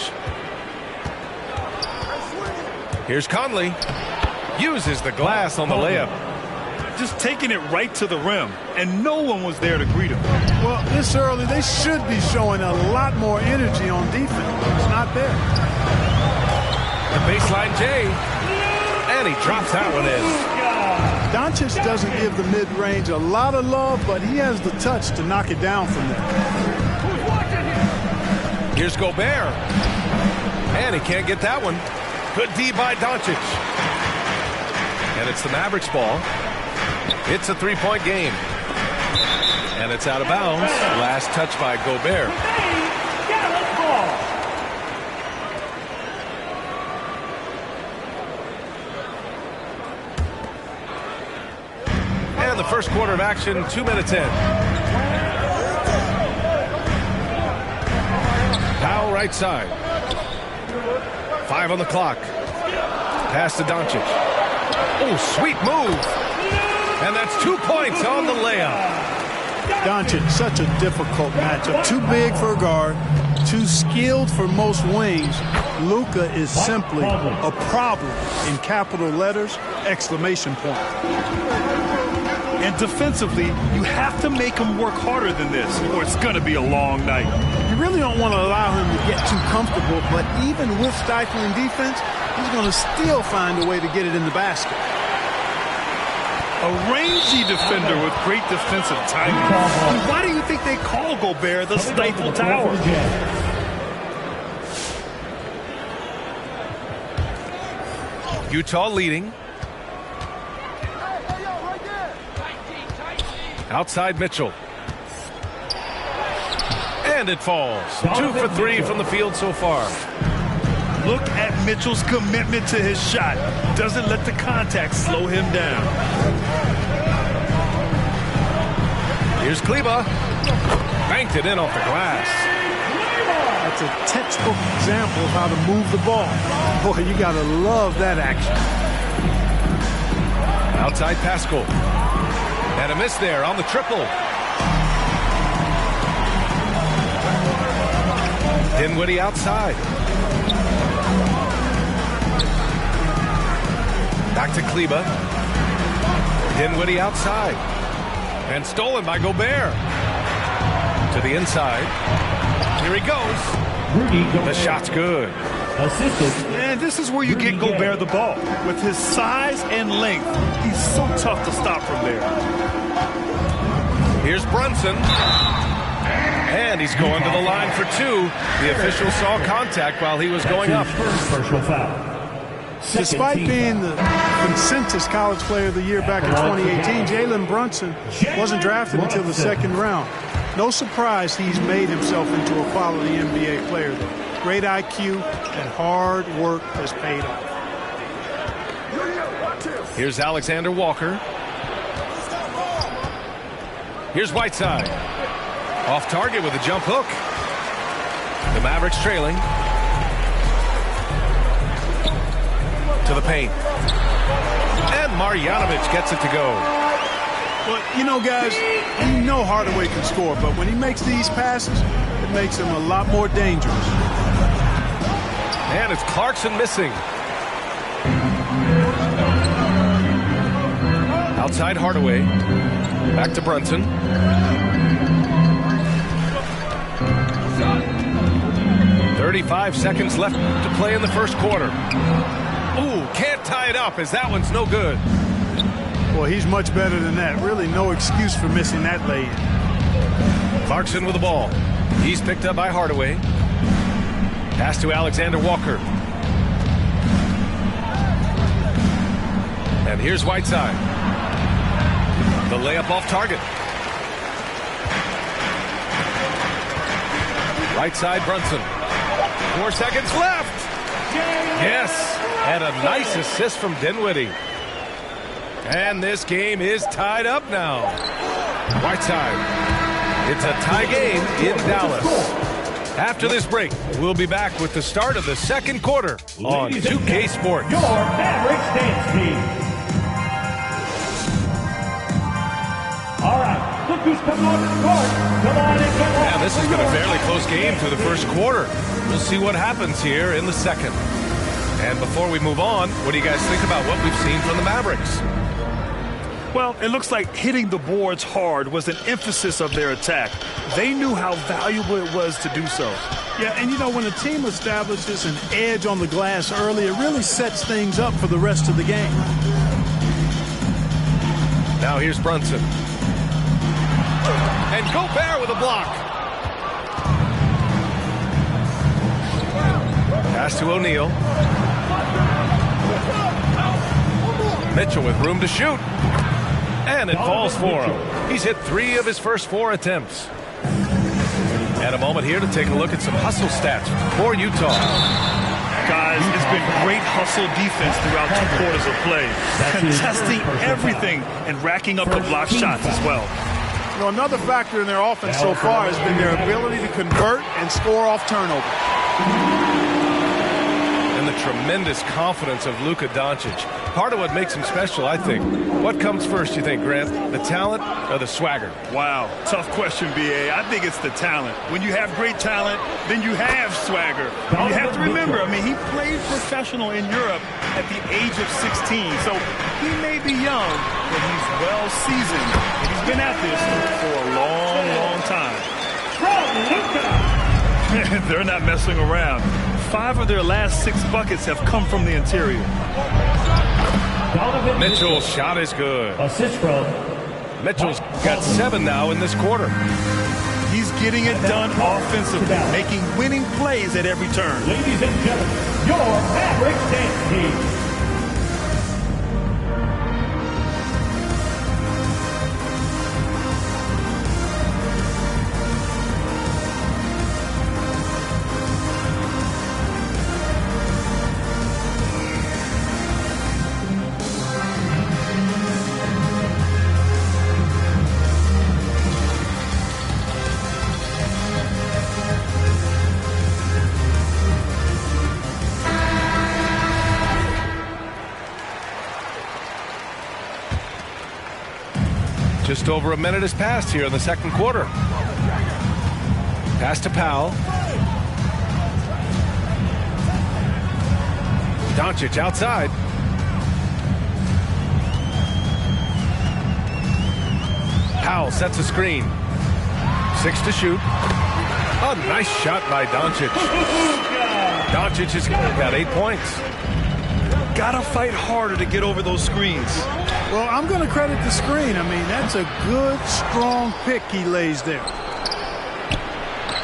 Here's Conley. Uses the glass on the layup. Just taking it right to the rim, and no one was there to greet him. Well, this early, they should be showing a lot more energy on defense. It's not there. The baseline J, and he drops that one in. Doncic doesn't give the mid-range a lot of love, but he has the touch to knock it down from there. Here's Gobert, and he can't get that one. Good D by Doncic. And it's the Mavericks ball. It's a three-point game. And it's out of bounds. Last touch by Gobert. And the first quarter of action, 2 minutes in. Powell right side. 5 on the clock. Pass to Doncic. Oh, sweet move. And that's 2 points on the layup. Doncic, such a difficult matchup. Too big for a guard, too skilled for most wings. Luka is simply a problem in capital letters, exclamation point. And defensively, you have to make him work harder than this, or it's going to be a long night. You really don't want to allow him to get too comfortable, but even with stifling defense, he's going to still find a way to get it in the basket. A rangy defender with great defensive timing. Why do you think they call Gobert the Stifle Tower? Utah leading. Outside Mitchell. And it falls. 2 for 3 from the field so far. Look at Mitchell's commitment to his shot. Doesn't let the contact slow him down. Here's Kleba. Banked it in off the glass. That's a textbook example of how to move the ball. Boy, you got to love that action. Outside Pascal. And a miss there on the triple. Dinwiddie outside. Back to Kleba. Dinwiddie outside. And stolen by Gobert. To the inside. Here he goes. The shot's good. And this is where you get Gobert the ball. With his size and length, he's so tough to stop from there. Here's Brunson. And he's going to the line for 2. The official saw contact while he was going up. Personal foul. Despite being the consensus college player of the year back in 2018, Jalen Brunson wasn't drafted until the second round. No surprise he's made himself into a quality NBA player. Great IQ and hard work has paid off. Here's Alexander Walker. Here's Whiteside. Off target with a jump hook. The Mavericks trailing. To the paint. And Marjanovic gets it to go. Well, guys, you know Hardaway can score, but when he makes these passes, it makes him a lot more dangerous. And it's Clarkson missing. Outside Hardaway. Back to Brunson. "35 seconds left to play in the first quarter. Ooh, can't tie it up as that one's no good. Well, he's much better than that. Really no excuse for missing that lay-in. Clarkson with the ball. He's picked up by Hardaway. Pass to Alexander Walker. And here's Whiteside. The layup off target. Right side, Brunson. 4 seconds left. Yes, and a nice assist from Dinwiddie. And this game is tied up now. Whiteside. It's a tie game in Dallas. After this break, we'll be back with the start of the second quarter on 2K Sports. Your Mavericks dance team. All right, look who's coming on the court. Come on and come on. Yeah, this has been a fairly close game through the first quarter. We'll see what happens here in the second. And before we move on, what do you guys think about what we've seen from the Mavericks? Well, it looks like hitting the boards hard was an emphasis of their attack. They knew how valuable it was to do so. Yeah, and you know, when a team establishes an edge on the glass early, it really sets things up for the rest of the game. Now here's Brunson. And Gobert with a block. Pass to O'Neal. Mitchell with room to shoot. And it falls for him. He's hit 3 of his first 4 attempts. And a moment here to take a look at some hustle stats for Utah. Guys, it's been great hustle defense throughout 2 quarters of play. Contesting everything and racking up the block shots as well. You know, another factor in their offense so far has been their ability to convert and score off turnover. And the tremendous confidence of Luka Doncic. Part of what makes him special, I think. What comes first, you think, Grant? The talent or the swagger? Wow, tough question, B.A. I think it's the talent. When you have great talent, then you have swagger. And you have to remember, I mean, he played professional in Europe at the age of 16. So he may be young, but he's well seasoned. And he's been at this for a long, long time. They're not messing around. 5 of their last 6 buckets have come from the interior. Mitchell's shot is good. Assist from Mitchell's got 7 now in this quarter. He's getting it done offensively, making winning plays at every turn. Ladies and gentlemen, your Mavericks dance team. Just over a minute has passed here in the second quarter. Pass to Powell. Doncic outside. Powell sets a screen. 6 to shoot. A nice shot by Doncic. Doncic has got 8 points. Gotta fight harder to get over those screens. Well, I'm going to credit the screen. I mean, that's a good, strong pick he lays there.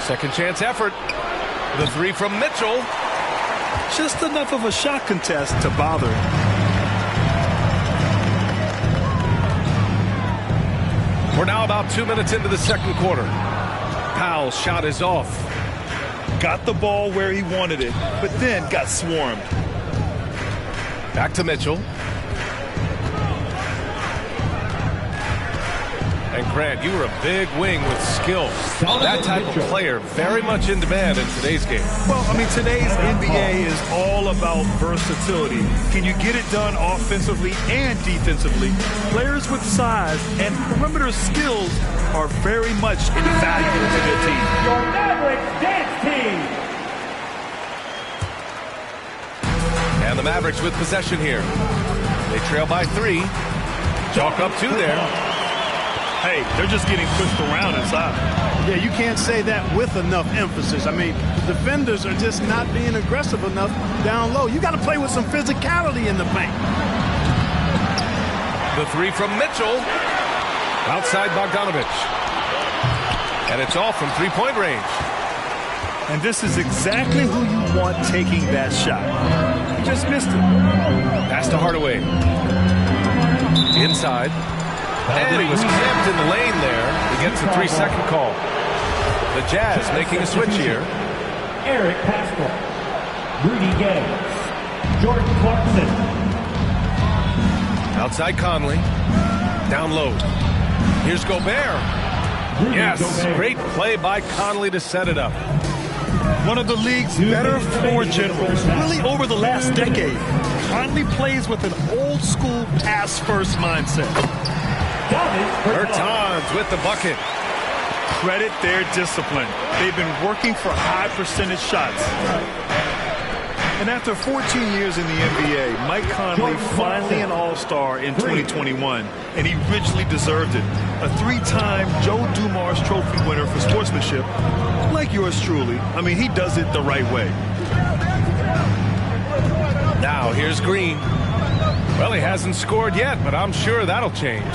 Second chance effort. The 3 from Mitchell. Just enough of a shot contest to bother. We're now about 2 minutes into the second quarter. Powell's shot is off. Got the ball where he wanted it, but then got swarmed. Back to Mitchell. And Grant, you were a big wing with skill. That type of player very much in demand in today's game. Well, I mean, today's NBA is all about versatility. Can you get it done offensively and defensively? Players with size and perimeter skills are very much invaluable to their team. Your Mavericks dance team. And the Mavericks with possession here. They trail by 3. Chalk up 2 there. Hey, they're just getting pushed around inside. Yeah, you can't say that with enough emphasis. I mean, the defenders are just not being aggressive enough down low. You got to play with some physicality in the paint. The 3 from Mitchell. Outside Bogdanovich. And it's all from three-point range. And this is exactly who you want taking that shot. He just missed it. Pass to Hardaway. Inside. And he was camped in the lane there. He gets the 3-second call. The Jazz making a switch here. Eric Pascal, Rudy Gay, Jordan Clarkson. Outside Conley. Down low. Here's Gobert. Yes, great play by Conley to set it up. One of the league's better floor generals, really over the last decade. Conley plays with an old-school pass-first mindset. Bertans with the bucket. Credit their discipline. They've been working for high-percentage shots. And after 14 years in the NBA, Mike Conley finally an All-Star in 2021, and he richly deserved it. A 3-time Joe Dumars Trophy winner for sportsmanship, like yours truly. I mean, he does it the right way. Now here's Green. Well, he hasn't scored yet, but I'm sure that'll change.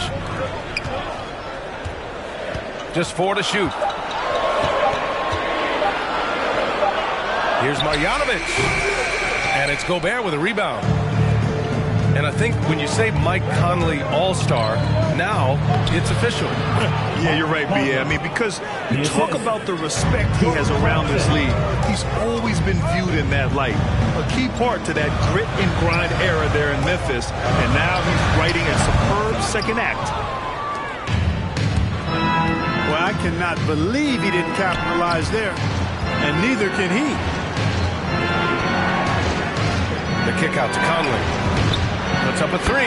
Just 4 to shoot. Here's Marjanovic. And it's Gobert with a rebound. And I think when you say Mike Conley All-Star, now it's official. Yeah, you're right, B.A. I mean, because you talk about the respect he has around this league. He's always been viewed in that light. A key part to that grit and grind era there in Memphis. And now he's writing a superb second act. Well, I cannot believe he didn't capitalize there. And neither can he. The kick out to Conley. Puts up a 3.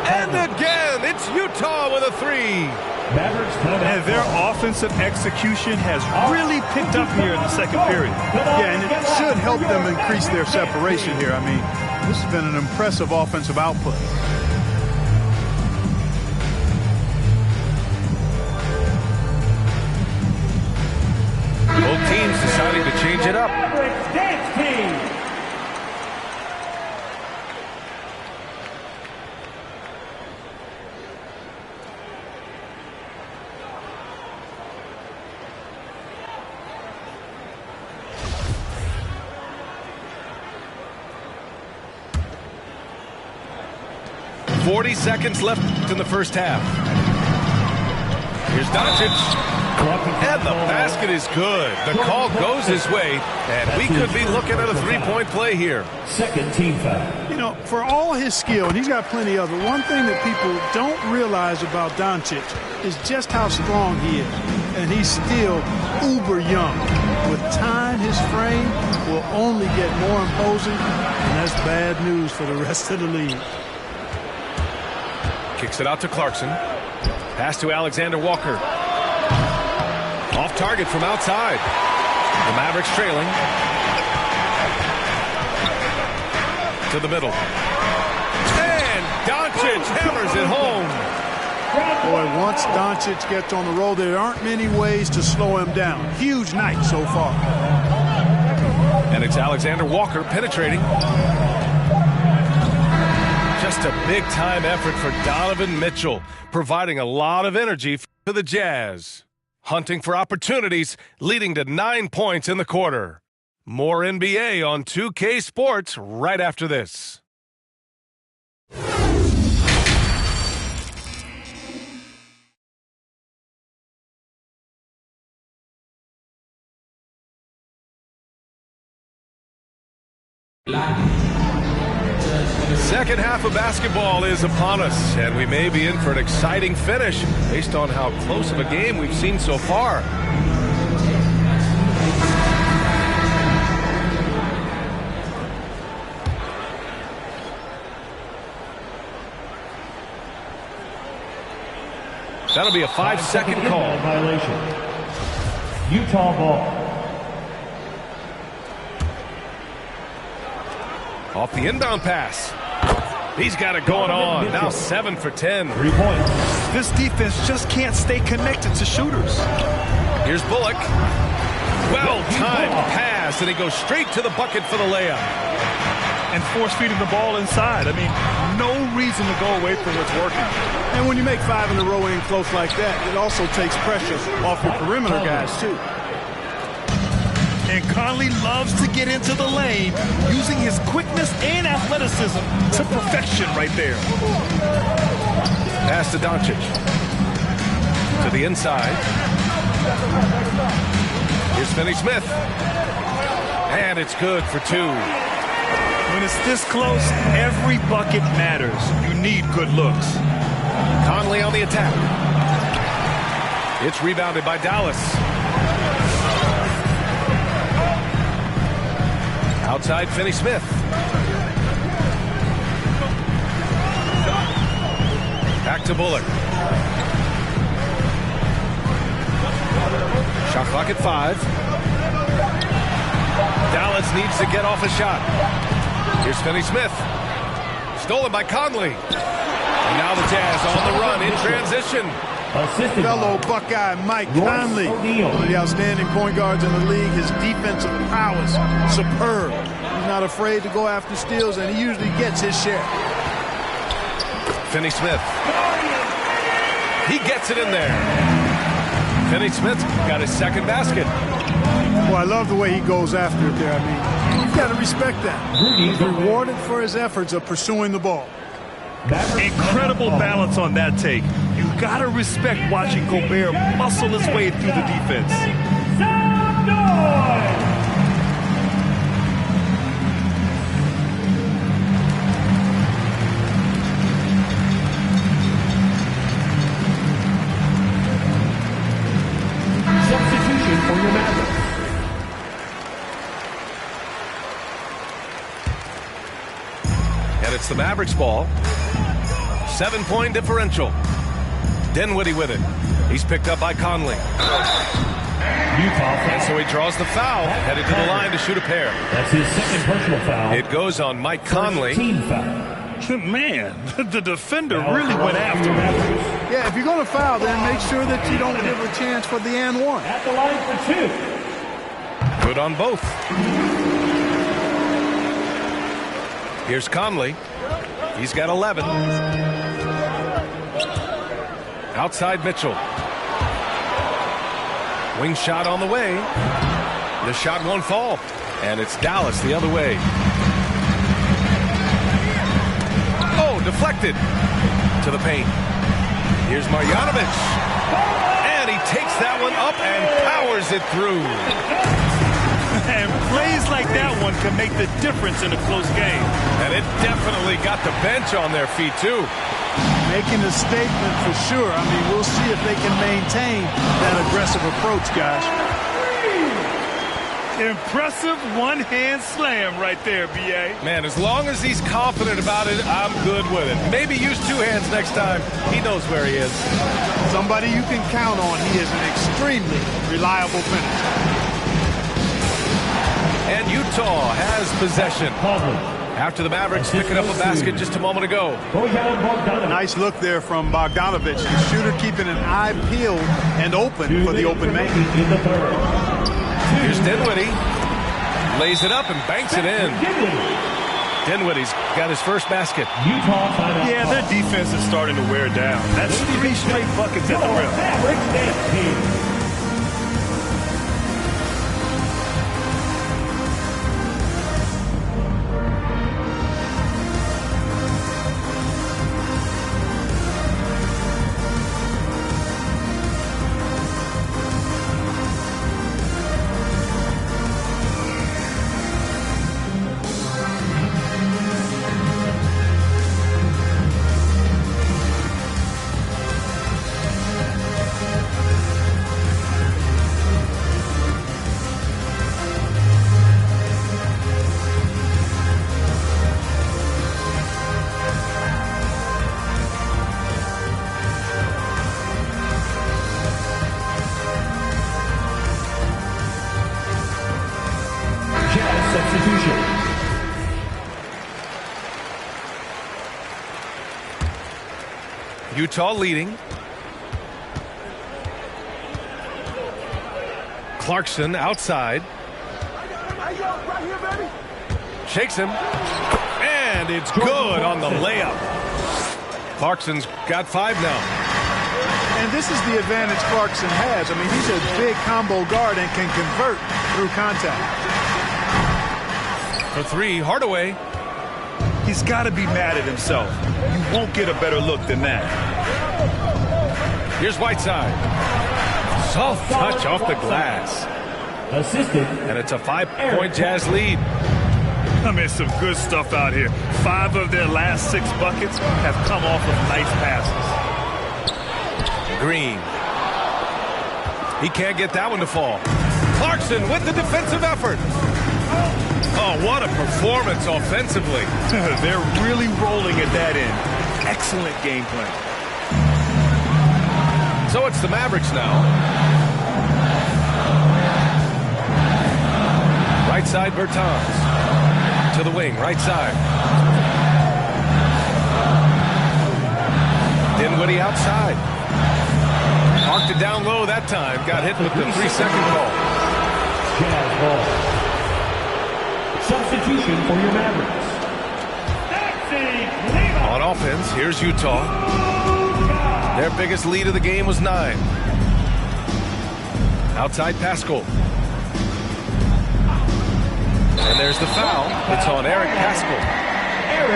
And again, it's Utah with a 3. And their offensive execution has really picked up here in the second period. Yeah, and it should help them increase their separation here. I mean, this has been an impressive offensive output. Both teams deciding to change it up. Dance team. .40 seconds left in the first half. Here's Doncic. And the basket is good. The call goes his way, and we could be looking at a 3-point play here. Second team foul. You know, for all his skill, and he's got plenty of it, one thing that people don't realize about Doncic is just how strong he is. And he's still uber young. With time, his frame will only get more imposing, and that's bad news for the rest of the league. Kicks it out to Clarkson. Pass to Alexander Walker. Off target from outside. The Mavericks trailing. To the middle. And Doncic hammers it home. Boy, once Doncic gets on the roll, there aren't many ways to slow him down. Huge night so far. And it's Alexander Walker penetrating. Just a big-time effort for Donovan Mitchell, providing a lot of energy for the Jazz. Hunting for opportunities, leading to 9 points in the quarter. More NBA on 2K Sports right after this. Second half of basketball is upon us, and we may be in for an exciting finish based on how close of a game we've seen so far. That'll be a 5-second call. Violation. Utah ball. Off the inbound pass. He's got it going on. Now 7 for 10. 3 points. This defense just can't stay connected to shooters. Here's Bullock. Well-timed pass, and he goes straight to the bucket for the layup. And force-feeding the ball inside. I mean, no reason to go away from what's working. And when you make 5 in a row in close like that, it also takes pressure off your perimeter guys, too. And Conley loves to get into the lane, using his quickness and athleticism to perfection right there. Pass to Doncic. To the inside. Here's Finney-Smith. And it's good for 2. When it's this close, every bucket matters. You need good looks. Conley on the attack. It's rebounded by Dallas. Outside Finney-Smith. Back to Bullock. Shot clock at 5. Dallas needs to get off a shot. Here's Finney-Smith. Stolen by Conley. And now the Jazz on the run in transition. Fellow Buckeye Mike Conley, one of the outstanding point guards in the league. His defensive prowess, superb. He's not afraid to go after steals, and he usually gets his share. Finney-Smith. He gets it in there. Finney-Smith's got his second basket. Well, I love the way he goes after it there. I mean, you've got to respect that. He's rewarded for his efforts of pursuing the ball. Incredible balance on that take. You gotta respect watching Gobert muscle his way through the defense. Substitution for your Mavericks. And it's the Mavericks ball. 7-point differential. Dinwiddie with it. He's picked up by Conley. And so he draws the foul, headed to the line to shoot a pair. That's his second personal foul. It goes on Mike Conley. Team foul. Man, the defender really went after him. Yeah, if you're going to foul, then make sure that you don't give a chance for the and 1. At the line for 2. Good on both. Here's Conley. He's got 11. Outside Mitchell. Wing shot on the way. The shot won't fall. And it's Dallas the other way. Oh, deflected to the paint. Here's Marjanovic. And he takes that one up and powers it through. And plays like that one can make the difference in a close game. And it definitely got the bench on their feet, too. Making a statement for sure. I mean, we'll see if they can maintain that aggressive approach, guys. Impressive one-hand slam right there, B.A. Man, as long as he's confident about it, I'm good with it. Maybe use 2 hands next time. He knows where he is. Somebody you can count on. He is an extremely reliable finisher. And Utah has possession. After the Mavericks picking up a basket just a moment ago. Nice look there from Bogdanovic. The shooter keeping an eye peeled and open for the open man. Here's Dinwiddie. Lays it up and banks it in. Dinwiddie's got his first basket. Yeah, their defense is starting to wear down. That's 3 straight buckets at the rim. Utah leading. Clarkson outside. Shakes him. And it's good on the layup. Clarkson's got 5 now. And this is the advantage Clarkson has. I mean, he's a big combo guard and can convert through contact. For 3, Hardaway. He's got to be mad at himself. You won't get a better look than that. Here's Whiteside. Soft touch off the glass. Assisted. And it's a 5-point Jazz lead. I mean, some good stuff out here. 5 of their last 6 buckets have come off of nice passes. Green. He can't get that one to fall. Clarkson with the defensive effort. Oh, what a performance offensively. They're really rolling at that end. Excellent game plan. So it's the Mavericks now. Right side, Bertans. To the wing, right side. Dinwiddie outside. Marked it down low that time. Got hit with the 3-second call. Jazz ball. Substitution for your Mavericks. On offense, here's Utah. Their biggest lead of the game was 9. Outside Pascal. And there's the foul. It's on Eric Pascal.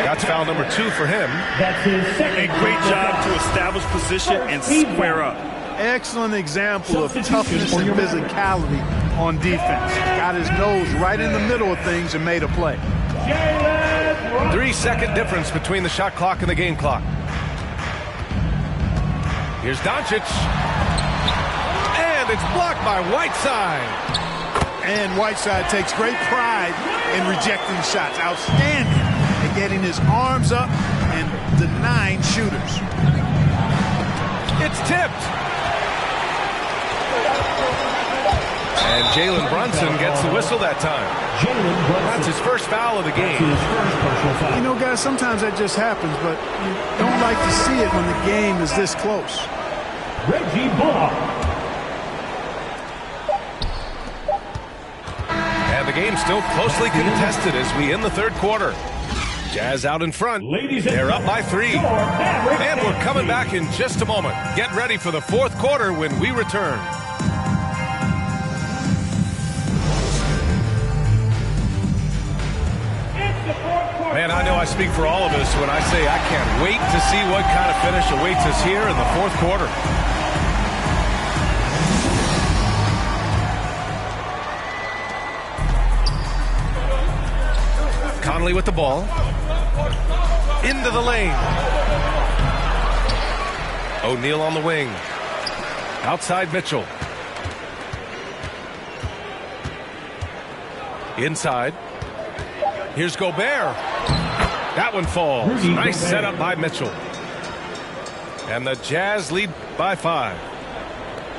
That's foul number 2 for him. That's his second. A great job to establish position and square up. Excellent example of toughness and physicality on defense. Got his nose right in the middle of things and made a play. 3-second difference between the shot clock and the game clock. Here's Doncic. And it's blocked by Whiteside. And Whiteside takes great pride in rejecting shots. Outstanding at getting his arms up and denying shooters. It's tipped. And Jalen Brunson gets the whistle that time. That's his first foul of the game. You know, guys, sometimes that just happens, but you don't like to see it when the game is this close. Reggie Bullock. And the game's still closely contested as we end the 3rd quarter. Jazz out in front. They're up by 3. And we're coming back in just a moment. Get ready for the 4th quarter when we return. Man, I know I speak for all of us when I say I can't wait to see what kind of finish awaits us here in the 4th quarter. Conley with the ball. Into the lane. O'Neal on the wing. Outside Mitchell. Inside. Here's Gobert. That one falls. Nice setup by Mitchell. And the Jazz lead by 5.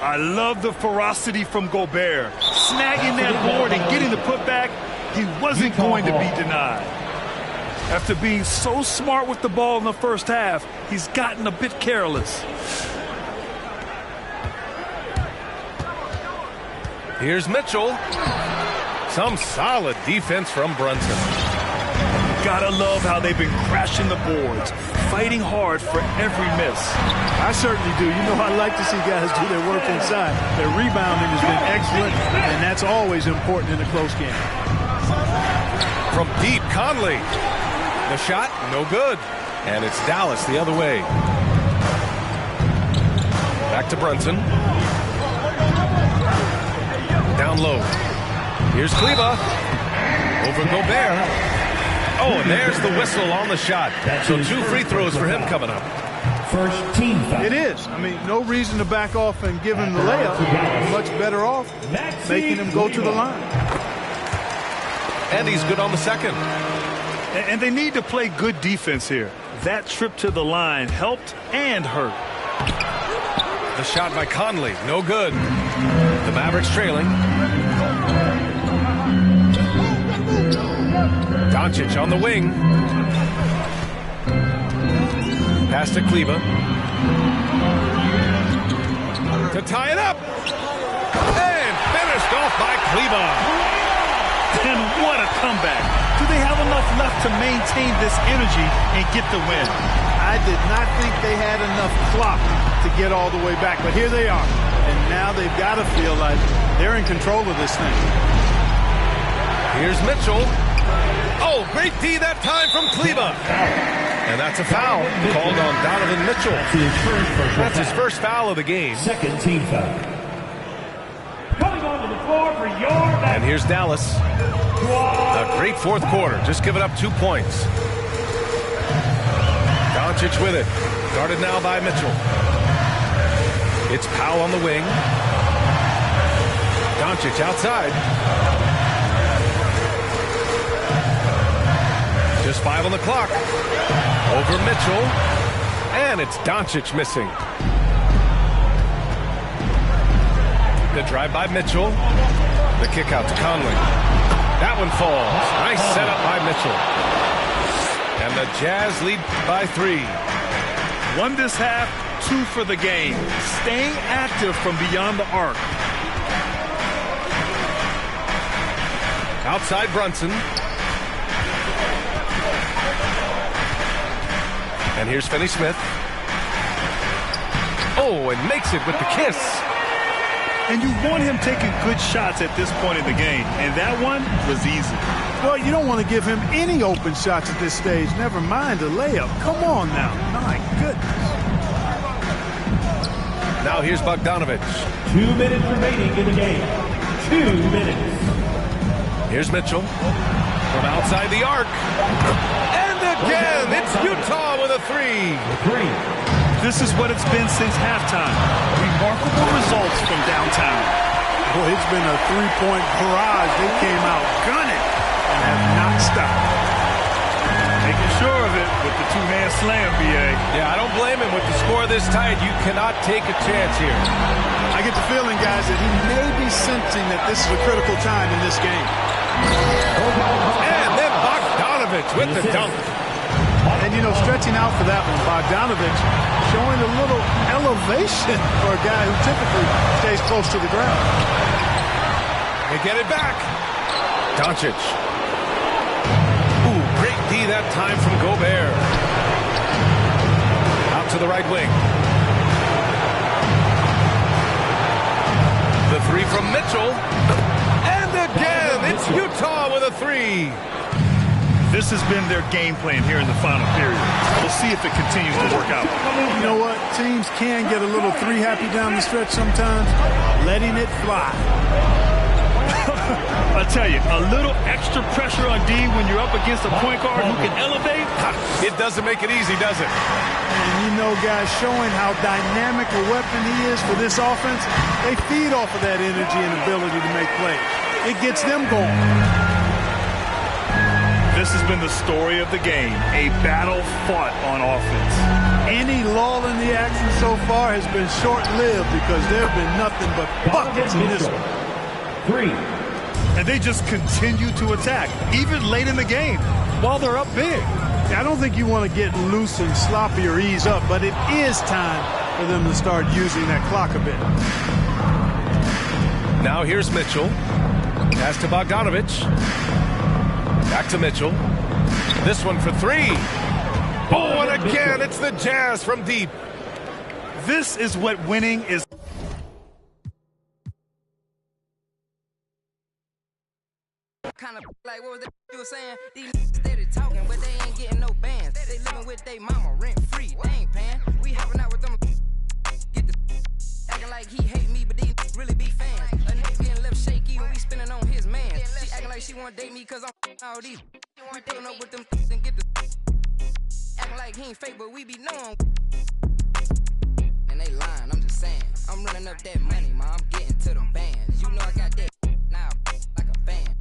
I love the ferocity from Gobert. Snagging that board and getting the putback. He wasn't going to be denied. After being so smart with the ball in the first half, he's gotten a bit careless. Here's Mitchell. Some solid defense from Brunson. Gotta love how they've been crashing the boards, fighting hard for every miss. I certainly do. You know, I like to see guys do their work inside. Their rebounding has been excellent, and that's always important in a close game. From deep, Conley. The shot, no good. And it's Dallas the other way. Back to Brunson. Down low. Here's Kleba. Over Gobert. Oh, and there's the whistle on the shot. So 2 free throws for him coming up. First team foul. It is. I mean, no reason to back off and give him the layup. Much better off making him go to the line. And he's good on the second. And they need to play good defense here. That trip to the line helped and hurt. The shot by Conley, no good. The Mavericks trailing. Doncic on the wing. Pass to Kleba. To tie it up. And finished off by Kleba. And what a comeback. Do they have enough left to maintain this energy and get the win? I did not think they had enough clock to get all the way back, but here they are. And now they've got to feel like they're in control of this thing. Here's Mitchell. Oh, great D that time from Kleba. And that's a foul called on Donovan Mitchell. That's his first foul of the game. Second team foul. Coming onto the floor for your And here's Dallas. A great fourth quarter. Just giving up 2 points. Doncic with it. Guarded now by Mitchell. It's Powell on the wing. Doncic outside. Just 5 on the clock. Over Mitchell. And it's Doncic missing. The drive by Mitchell. The kick out to Conley. That one falls. Nice setup by Mitchell. And the Jazz lead by 3. 1 this half, 2 for the game. Staying active from beyond the arc. Outside Brunson. And here's Finney-Smith. Oh, and makes it with the kiss. And you want him taking good shots at this point in the game. And that one was easy. Well, you don't want to give him any open shots at this stage. Never mind a layup. Come on now. My goodness. Now here's Bogdanovich. 2 minutes remaining in the game. 2 minutes. Here's Mitchell from outside the arc. And again, it's Utah with a 3. This is what it's been since halftime. Remarkable results from downtown. Boy, it's been a three-point barrage. They came out gunning and have not stopped. Making sure of it with the two-hand slam, B.A. Yeah, I don't blame him with the score this tight. You cannot take a chance here. I get the feeling, guys, that he may be sensing that this is a critical time in this game. And then Bogdanovich with the dunk. And, you know, stretching out for that one, Bogdanovich showing a little elevation for a guy who typically stays close to the ground. They get it back. Doncic. Ooh, great D that time from Gobert. Out to the right wing. The 3 from Mitchell. And again, it's Utah with a 3. This has been their game plan here in the final period. We'll see if it continues to work out. You know what? Teams can get a little 3-happy down the stretch sometimes. Letting it fly. I tell you, a little extra pressure on D when you're up against a point guard who can elevate. It doesn't make it easy, does it? And you know, guys, showing how dynamic a weapon he is for this offense, they feed off of that energy and ability to make plays. It gets them going. This has been the story of the game, a battle fought on offense. Any lull in the action so far has been short-lived because there have been nothing but buckets in this one. 3. And they just continue to attack, even late in the game, while they're up big. I don't think you want to get loose and sloppy or ease up, but it is time for them to start using that clock a bit. Now here's Mitchell. Pass to Bogdanovich. Back to Mitchell. This one for 3. Oh, and again, it's the Jazz from deep. This is what winning is. Kind of like what was that you were saying? These steady talking, but they ain't getting no bands. They living with their mama rent free. They ain't paying. We hopping out with them. Get the acting like he hate me, but these really be fans. A nigga getting left shaky when we spinning on his man. She acting like she wanna date me cause I'm all these. We pulling up with them and get the acting like he ain't fake, but we be knowing. And they lying, I'm just saying. I'm running up that money, ma. I'm getting to them bands. You know I got that now like a fan.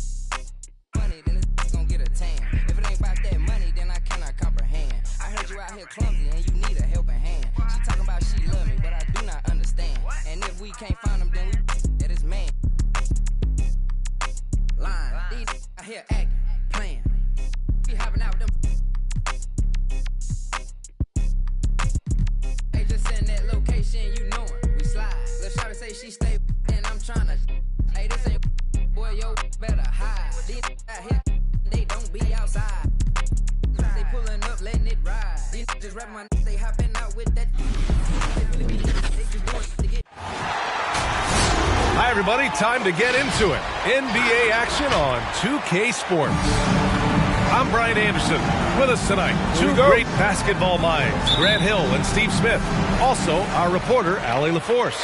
Money, then it's gonna get a tan. If it ain't about that money, then I cannot comprehend. I heard you out here clumsy and you need a helping hand. She talking about she love me, but I do not understand. And if we can't find him, then we that is man. Lying, these out here acting, playing. We hopping out with them. They just said she stay and I'm tryna. Hey, this ain't boy, yo, better hide. These out here, they don't be outside. They pulling up, letting it ride. These just rap my they hopping out with that. They really be, they just doing to get. Hi, everybody. Time to get into it. NBA action on 2K Sports. I'm Brian Anderson. With us tonight, two great basketball minds, Grant Hill and Steve Smith. Also, our reporter, Allie LaForce.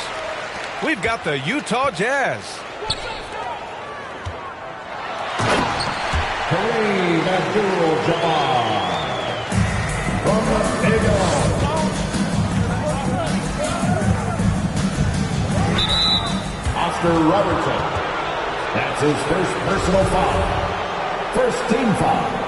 We've got the Utah Jazz. Kareem Abdul-Jabbar from the Big O. Oscar Robertson. That's his first personal foul. First team foul.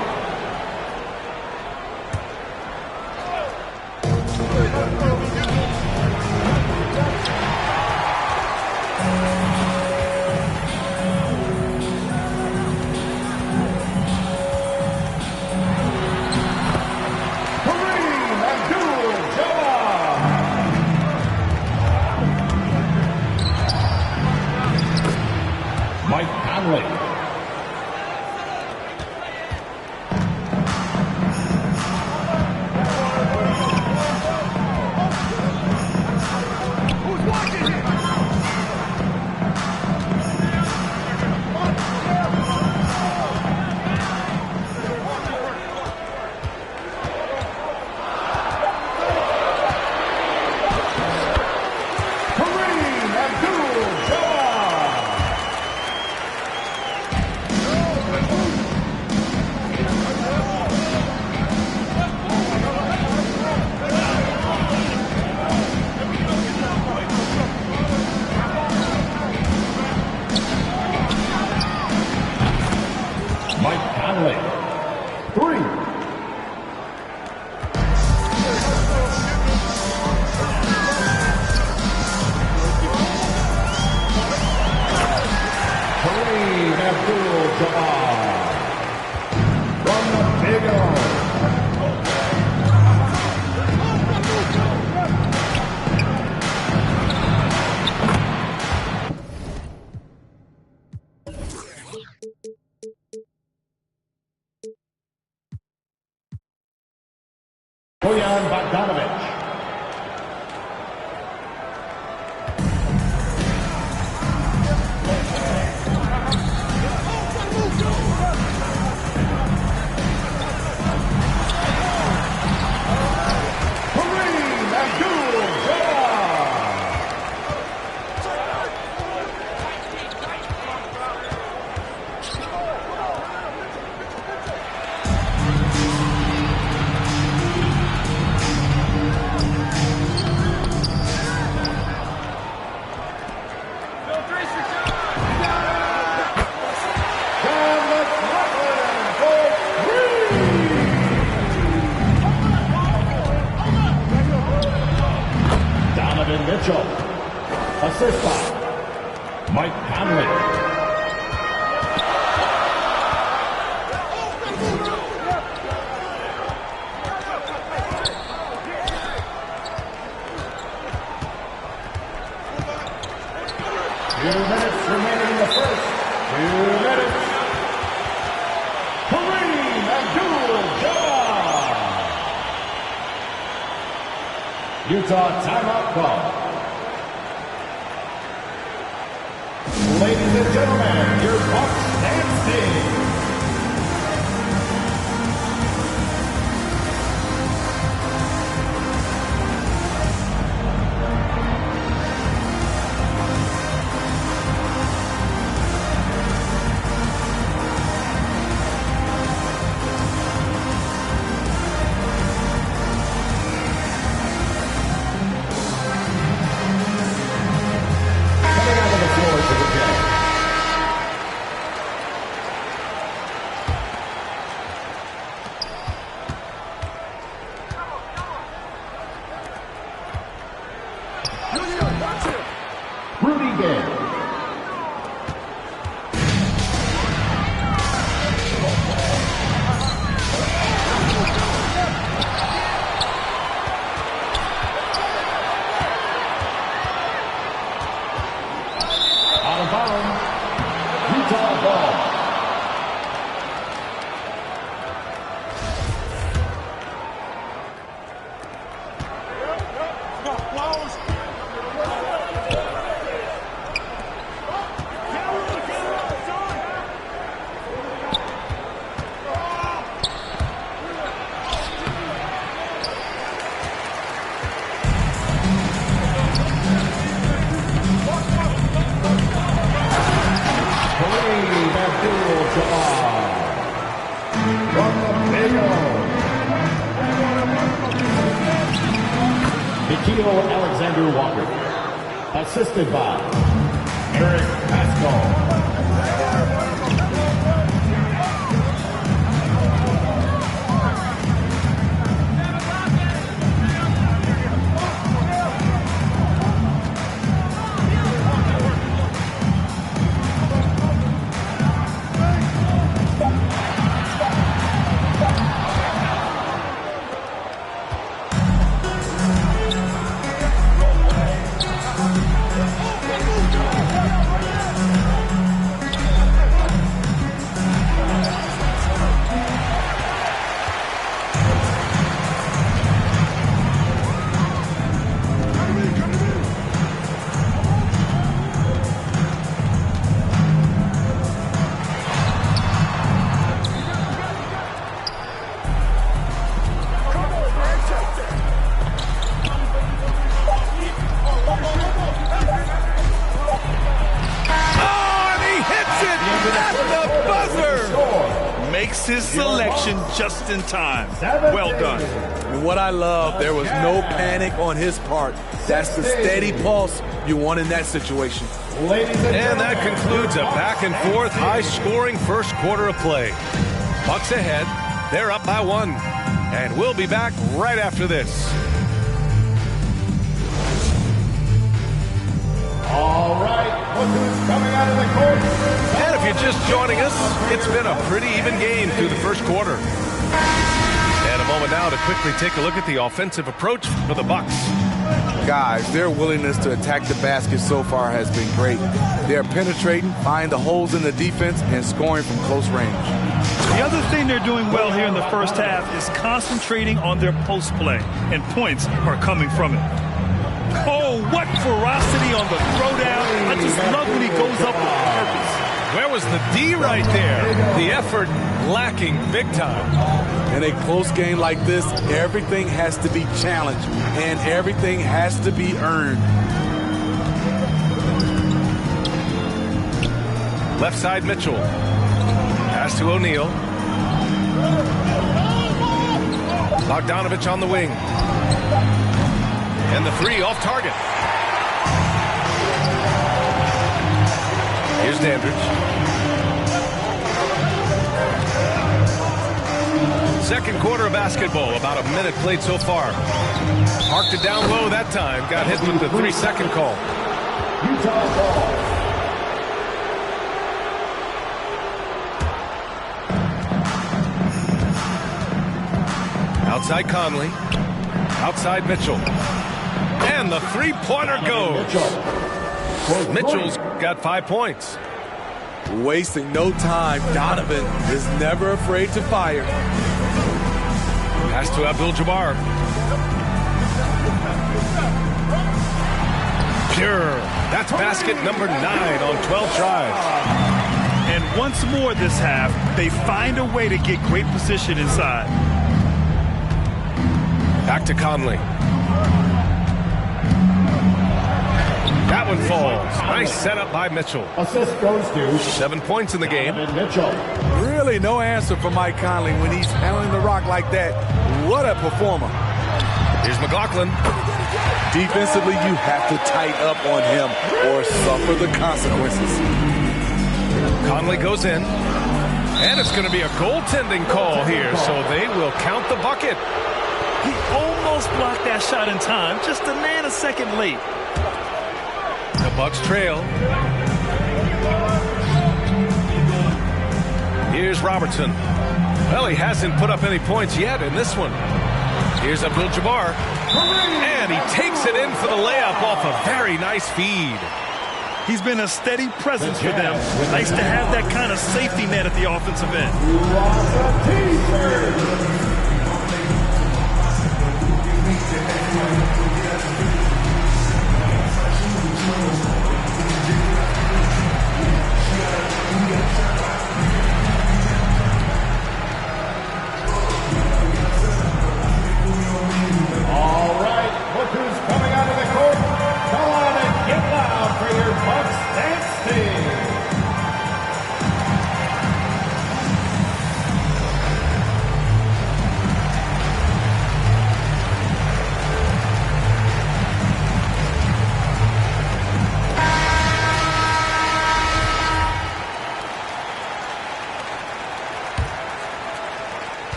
Mike Conley. Assist by Mike Conley. Few minutes remaining in the first. 2 minutes. Kareem Abdul-Jabbar. Utah timeout call. Ladies and gentlemen, your Bucks dance team. From the Big O, Nikhil Alexander Walker. Assisted by Eric Pascal. Makes his selection just in time. Well done. And what I love, there was no panic on his part. That's the steady pulse you want in that situation. And that concludes a back and forth, high-scoring first quarter of play. Bucks ahead. They're up by 1. And we'll be back right after this. All right, look who's coming out of the court. And if you're just joining us, it's been a pretty even game through the first quarter. And a moment now to quickly take a look at the offensive approach for the Bucks. Guys, their willingness to attack the basket so far has been great. They're penetrating, finding the holes in the defense, and scoring from close range. The other thing they're doing well here in the first half is concentrating on their post play, and points are coming from it. Oh, what ferocity on the throwdown. I just love when he goes up with purpose. Where was the D right there? The effort lacking big time. In a close game like this, everything has to be challenged, and everything has to be earned. Left side, Mitchell. Pass to O'Neal. Bogdanovich on the wing. And the three off target. Here's Dandridge. Second quarter of basketball, about a minute played so far. Parked it down low that time, got hit with the 3-second call. Utah ball. Outside Conley. Outside Mitchell. And the three-pointer goes. Mitchell's got 5 points. Wasting no time, Donovan is never afraid to fire. Pass to Abdul-Jabbar. Pure. That's basket number 9 on 12 tries. And once more this half, they find a way to get great position inside. Back to Conley. That one falls. Nice setup by Mitchell. Assist goes to 7 points in the game. Mitchell. Really no answer for Mike Conley when he's handling the rock like that. What a performer. Here's McLaughlin. Defensively, you have to tighten up on him or suffer the consequences. Conley goes in. And it's going to be a goaltending call here, so they will count the bucket. He almost blocked that shot in time, just a nanosecond late. The Bucks trail. Here's Robertson. Well, he hasn't put up any points yet in this one. Here's Abdul-Jabbar. And he takes it in for the layup off a very nice feed. He's been a steady presence for them. Nice to have that kind of safety net at the offensive end. All right, look who's coming out of the court. Come on and get loud for your Bucks dance team.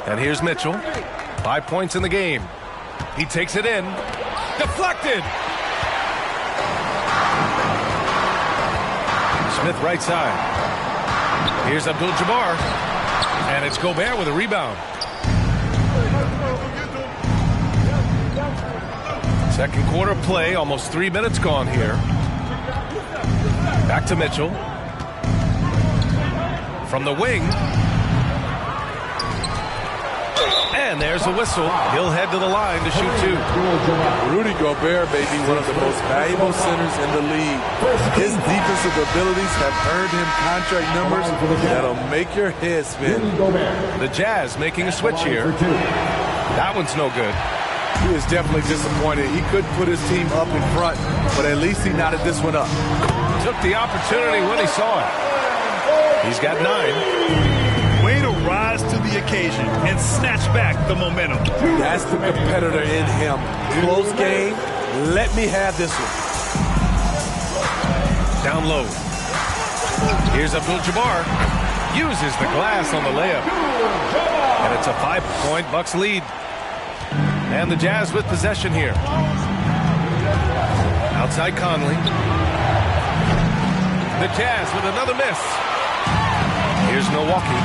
And here's Mitchell. 5 points in the game. He takes it in. Deflected. Smith right side. Here's Abdul-Jabbar. And it's Gobert with a rebound. Second quarter play, almost 3 minutes gone here. Back to Mitchell. From the wing. And there's a whistle. He'll head to the line to shoot 2. Rudy Gobert may be one of the most valuable centers in the league. His defensive abilities have earned him contract numbers that'll make your head spin. The Jazz making a switch here. That one's no good. He is definitely disappointed. He couldn't put his team up in front, but at least he knotted this one up. Took the opportunity when he saw it. He's got 9. Way to rise to the occasion and snatch back the momentum. That's the competitor in him. Close game. Let me have this one. Down low. Here's Abdul-Jabbar. Uses the glass on the layup. And it's a 5-point Bucks lead. And the Jazz with possession here. Outside Conley. The Jazz with another miss. Here's Milwaukee.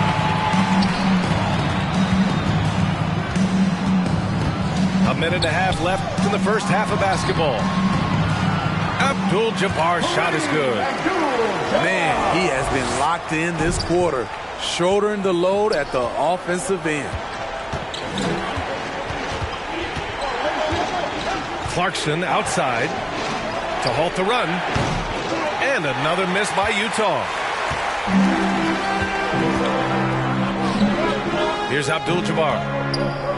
A minute and a half left in the first half of basketball. Abdul-Jabbar's shot is good. Man, he has been locked in this quarter, shouldering the load at the offensive end. Clarkson outside to halt the run. And another miss by Utah. Here's Abdul-Jabbar.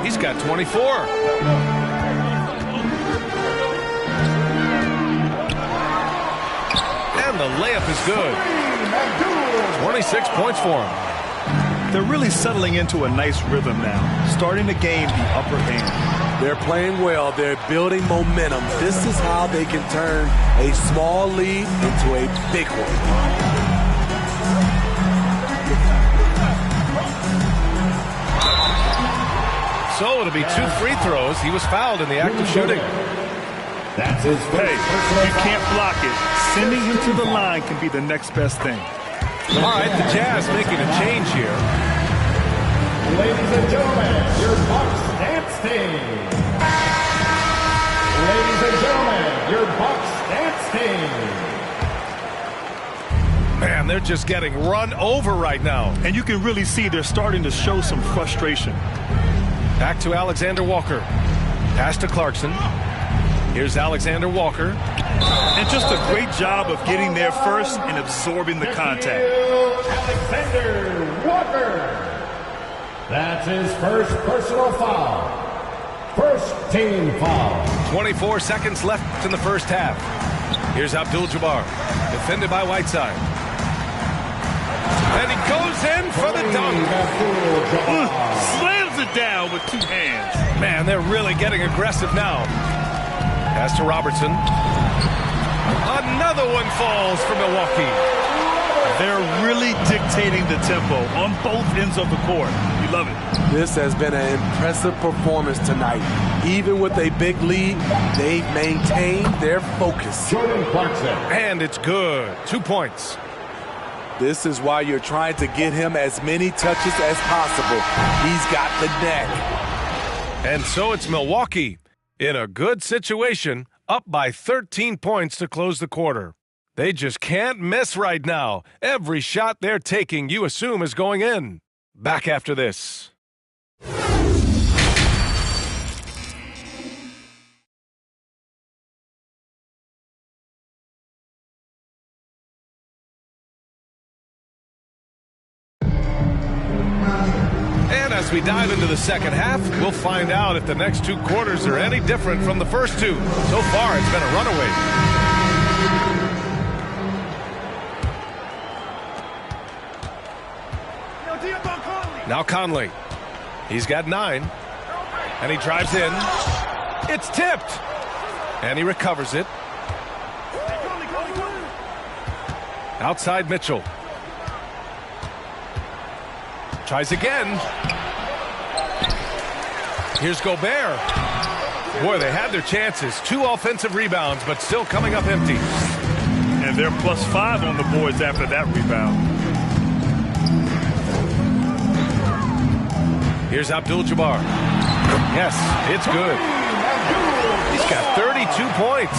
He's got 24. And the layup is good. 26 points for him. They're really settling into a nice rhythm now, starting to gain the upper hand. They're playing well. They're building momentum. This is how they can turn a small lead into a big one. So it'll be 2 free throws. He was fouled in the act of shooting. That's his first. Hey, you can't block it. Sending him to the line can be the next best thing. All right, the Jazz making a change here. Ladies and gentlemen, your Bucks dance team. Ladies and gentlemen, your Bucks dance team. Man, they're just getting run over right now. And you can really see they're starting to show some frustration. Back to Alexander Walker. Pass to Clarkson. Here's Alexander Walker. And just a great job of getting there first and absorbing the contact. Alexander Walker. That's his first personal foul. First team foul. 24 seconds left in the first half. Here's Abdul-Jabbar. Defended by Whiteside. And he goes in for the dunk. Slams it down with 2 hands. Man, they're really getting aggressive now. Pass to Robertson. Another one falls for Milwaukee. They're really dictating the tempo on both ends of the court. You love it. This has been an impressive performance tonight. Even with a big lead, they've maintained their focus. Jordan Clarkson. And it's good. 2 points. This is why you're trying to get him as many touches as possible. He's got the knack. And so it's Milwaukee in a good situation, up by 13 points to close the quarter. They just can't miss right now. Every shot they're taking, you assume, is going in. Back after this. And as we dive into the second half, we'll find out if the next 2 quarters are any different from the first 2. So far, it's been a runaway. Now Conley. He's got 9. And he drives in. It's tipped. And he recovers it. Outside Mitchell. Tries again. Here's Gobert. Boy, they had their chances. 2 offensive rebounds, but still coming up empty. And they're +5 on the boards after that rebound. Here's Abdul-Jabbar. Yes, it's good. He's got 32 points.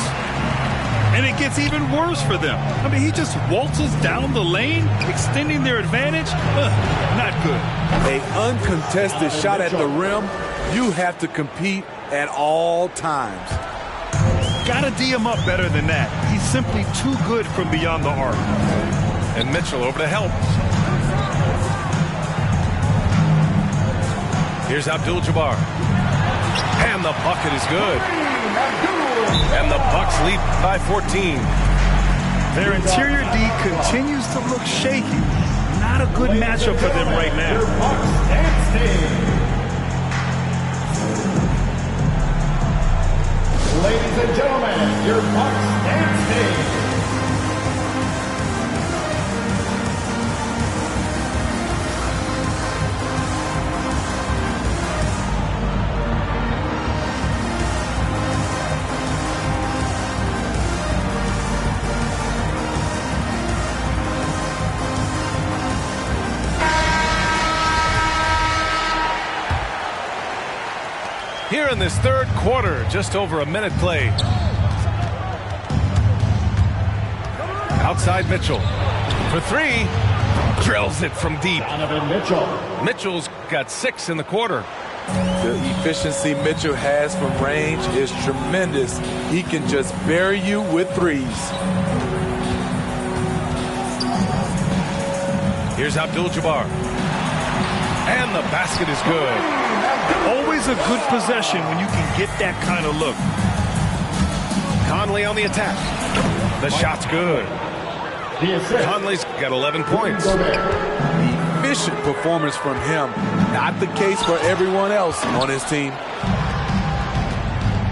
And it gets even worse for them. I mean, he just waltzes down the lane, extending their advantage. Not good. An uncontested shot at the rim. You have to compete at all times. Gotta D him up better than that. He's simply too good from beyond the arc. And Mitchell over to help. Here's Abdul-Jabbar. And the bucket is good. And the Bucks lead by 14. Their interior D continues to look shaky. Not a good matchup for them right now. Ladies and gentlemen, your Bucks dance team. Here in this third quarter, just over a minute played. Outside Mitchell. For 3. Drills it from deep. Mitchell's got 6 in the quarter. The efficiency Mitchell has from range is tremendous. He can just bury you with threes. Here's Abdul-Jabbar. And the basket is good. Always a good possession when you can get that kind of look. Conley on the attack. The shot's good. Conley's got 11 points. Efficient performance from him. Not the case for everyone else on his team.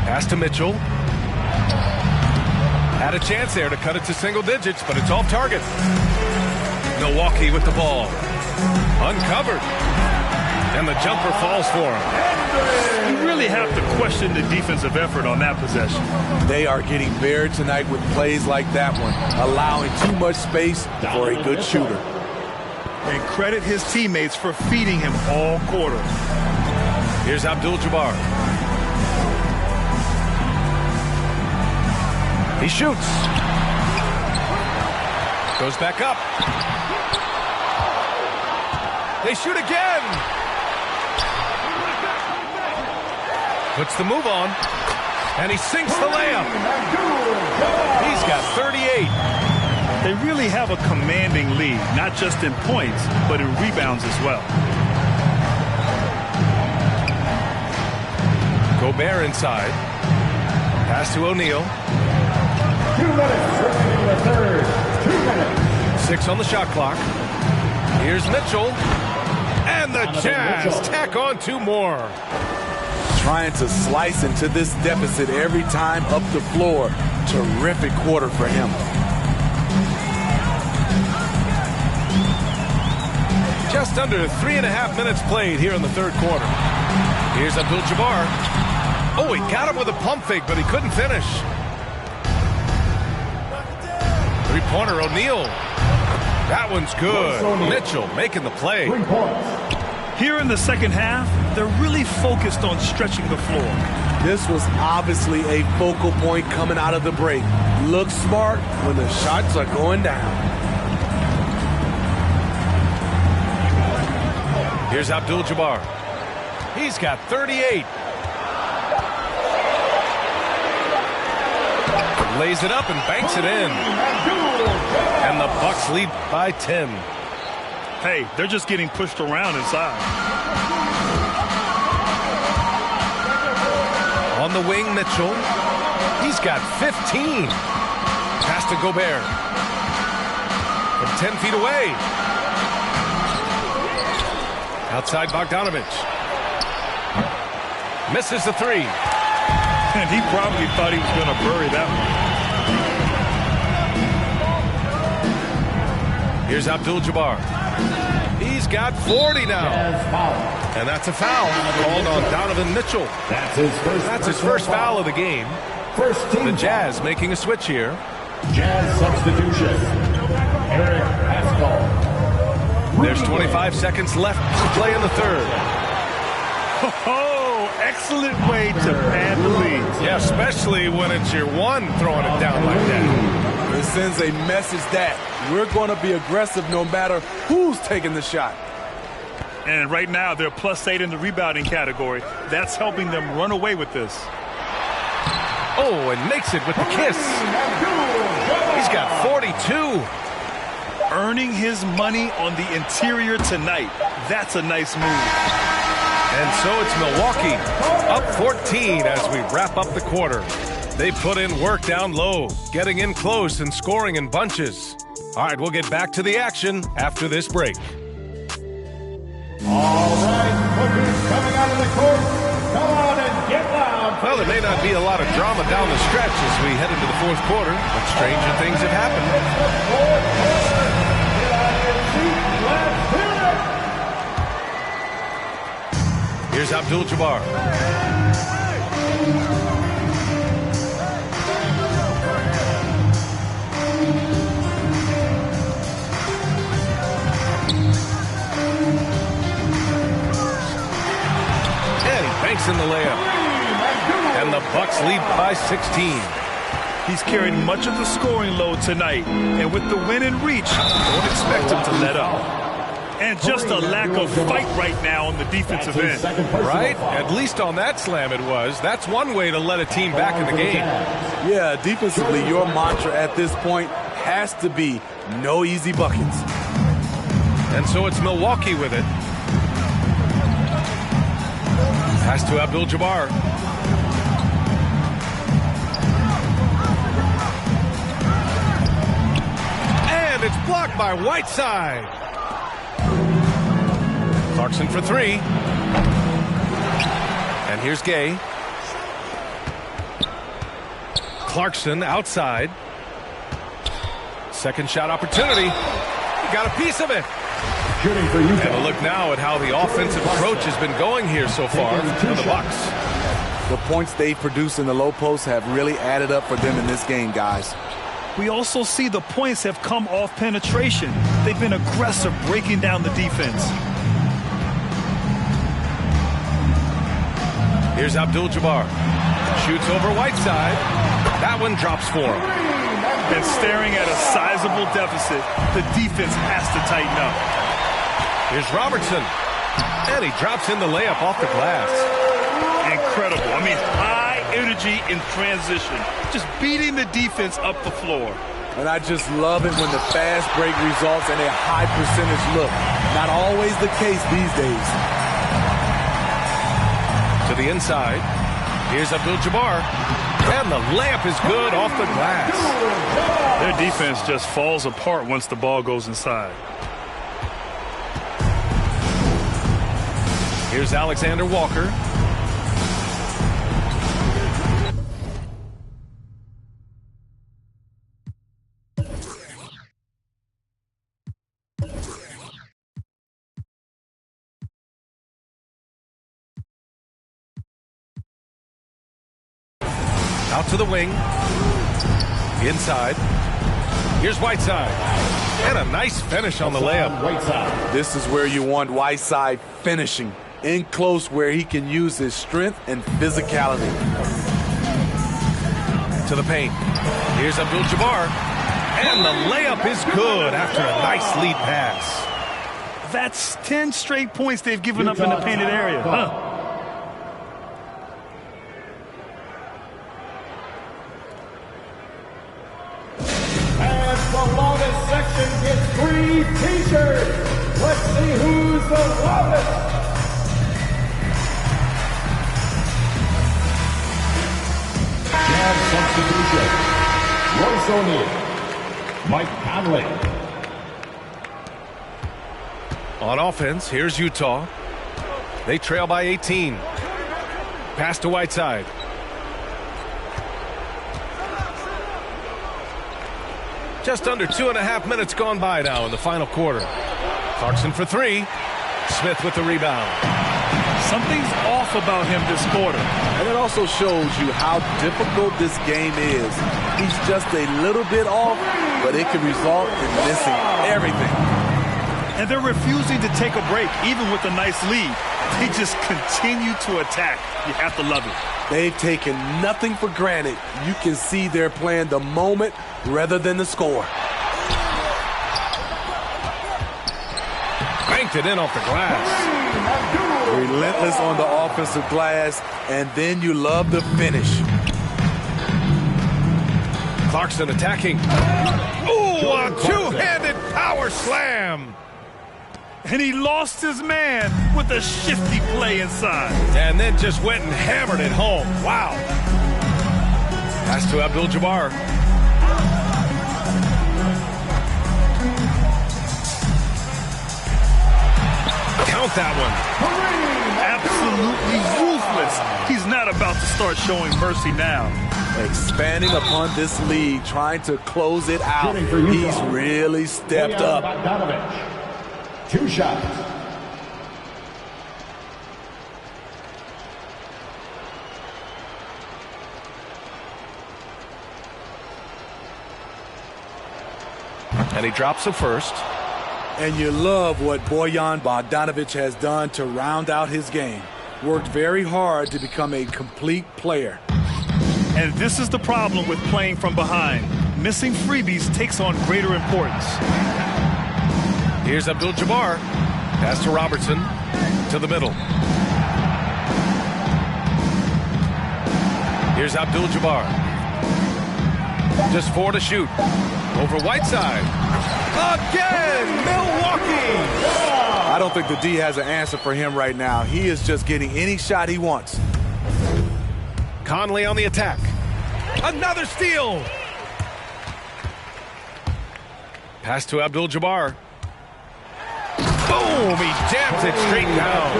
Pass to Mitchell. Had a chance there to cut it to single digits, but it's off target. Milwaukee with the ball. Uncovered. And the jumper falls for him. You really have to question the defensive effort on that possession. They are getting buried tonight with plays like that one, allowing too much space for a good shooter. And credit his teammates for feeding him all quarter. Here's Abdul-Jabbar. He shoots. Goes back up. They shoot again. Puts the move on. And he sinks the layup. He's got 38. They really have a commanding lead, not just in points, but in rebounds as well. Gobert inside. Pass to O'Neal. 2 minutes remaining in the third. 2 minutes. 6 on the shot clock. Here's Mitchell. And the Jazz tack on 2 more. Trying to slice into this deficit every time up the floor. Terrific quarter for him. Just under 3.5 minutes played here in the third quarter. Here's Abdul-Jabbar. Oh, he got him with a pump fake, but he couldn't finish. Three-pointer, O'Neal. That one's good. Mitchell making the play. Here in the second half, they're really focused on stretching the floor. This was obviously a focal point coming out of the break. Look smart when the shots are going down. Here's Abdul-Jabbar. He's got 38. Lays it up and banks it in. And the Bucks lead by 10. Hey, they're just getting pushed around inside. On the wing, Mitchell. He's got 15. Pass to Gobert. From 10 feet away. Outside Bogdanovich. Misses the 3. And he probably thought he was going to bury that one. Here's Abdul-Jabbar. He's He's got 40 now. And that's a foul called on Donovan Mitchell. That's his first foul of the game. The Jazz making a switch here. Jazz substitution. Eric Pascal. There's 25 seconds left to play in the third. Oh, excellent way to pad the lead. Yeah, especially when it's your one throwing it down like that. It sends a message that we're going to be aggressive no matter who's taking the shot. And right now, they're +8 in the rebounding category. That's helping them run away with this. Oh, and makes it with the kiss. He's got 42. Earning his money on the interior tonight. That's a nice move. And so it's Milwaukee, up 14 as we wrap up the quarter. They put in work down low, getting in close and scoring in bunches. All right, we'll get back to the action after this break. All right, Booker's coming out of the court. Come on and get loud. Well, there may not be a lot of drama down the stretch as we head into the fourth quarter, but stranger things have happened. Here's Abdul-Jabbar. And he banks in the layup. And the Bucks lead by 16. He's carried much of the scoring load tonight. And with the win in reach, don't expect him to let up. And just a lack of fight right now on the defensive end. Right? At least on that slam it was. That's one way to let a team back in the game. Yeah, defensively, your mantra at this point has to be no easy buckets. And so it's Milwaukee with it. Pass to Abdul-Jabbar. And it's blocked by Whiteside. Clarkson for three. And here's Gay. Clarkson outside. Second shot opportunity. He got a piece of it. And a look now at how the offensive approach has been going here so far for the Bucks. The points they've produced in the low post have really added up for them in this game, guys. We also see the points have come off penetration. They've been aggressive breaking down the defense. Here's Abdul-Jabbar. Shoots over Whiteside. That one drops for him. And staring at a sizable deficit, the defense has to tighten up. Here's Robertson. And he drops in the layup off the glass. Incredible. I mean, high energy in transition. Just beating the defense up the floor. And I just love it when the fast break results in a high percentage look. Not always the case these days. To the inside. Here's Abdul-Jabbar. And the layup is good off the glass. Their defense just falls apart once the ball goes inside. Here's Alexander Walker. Out to the wing. Inside. Here's Whiteside. And a nice finish on the layup. This is where you want Whiteside finishing. In close where he can use his strength and physicality. To the paint. Here's Abdul-Jabbar. And the layup is good after a nice lead pass. That's 10 straight points they've given up in the painted area. Huh? The longest section gets 3 t-shirts. Let's see who's the longest. Jazz substitution. Royce O'Neal. Mike Conley. On offense, here's Utah. They trail by 18. Pass to Whiteside. Just under 2.5 minutes gone by now in the final quarter. Clarkson for three. Smith with the rebound. Something's off about him this quarter. And it also shows you how difficult this game is. He's just a little bit off, but it can result in missing everything. And they're refusing to take a break, even with a nice lead. They just continue to attack. You have to love it. They've taken nothing for granted. You can see they're playing the moment rather than the score. Banked it in off the glass. Relentless on the offensive glass, and then you love the finish. Clarkson attacking. Ooh, a two-handed power slam. And he lost his man with a shifty play inside. And then just went and hammered it home. Wow. Pass to Abdul-Jabbar. Count that one. Absolutely ruthless. He's not about to start showing mercy now. Expanding upon this lead, trying to close it out. He's really stepped up. 2 shots. And he drops the first. And you love what Bojan Bogdanovic has done to round out his game. Worked very hard to become a complete player. And this is the problem with playing from behind. Missing freebies takes on greater importance. Here's Abdul-Jabbar. Pass to Robertson. To the middle. Here's Abdul-Jabbar. Just 4 to shoot. Over Whiteside. Again, Milwaukee! I don't think the D has an answer for him right now. He is just getting any shot he wants. Conley on the attack. Another steal! Pass to Abdul-Jabbar. Boom! He jams it straight down.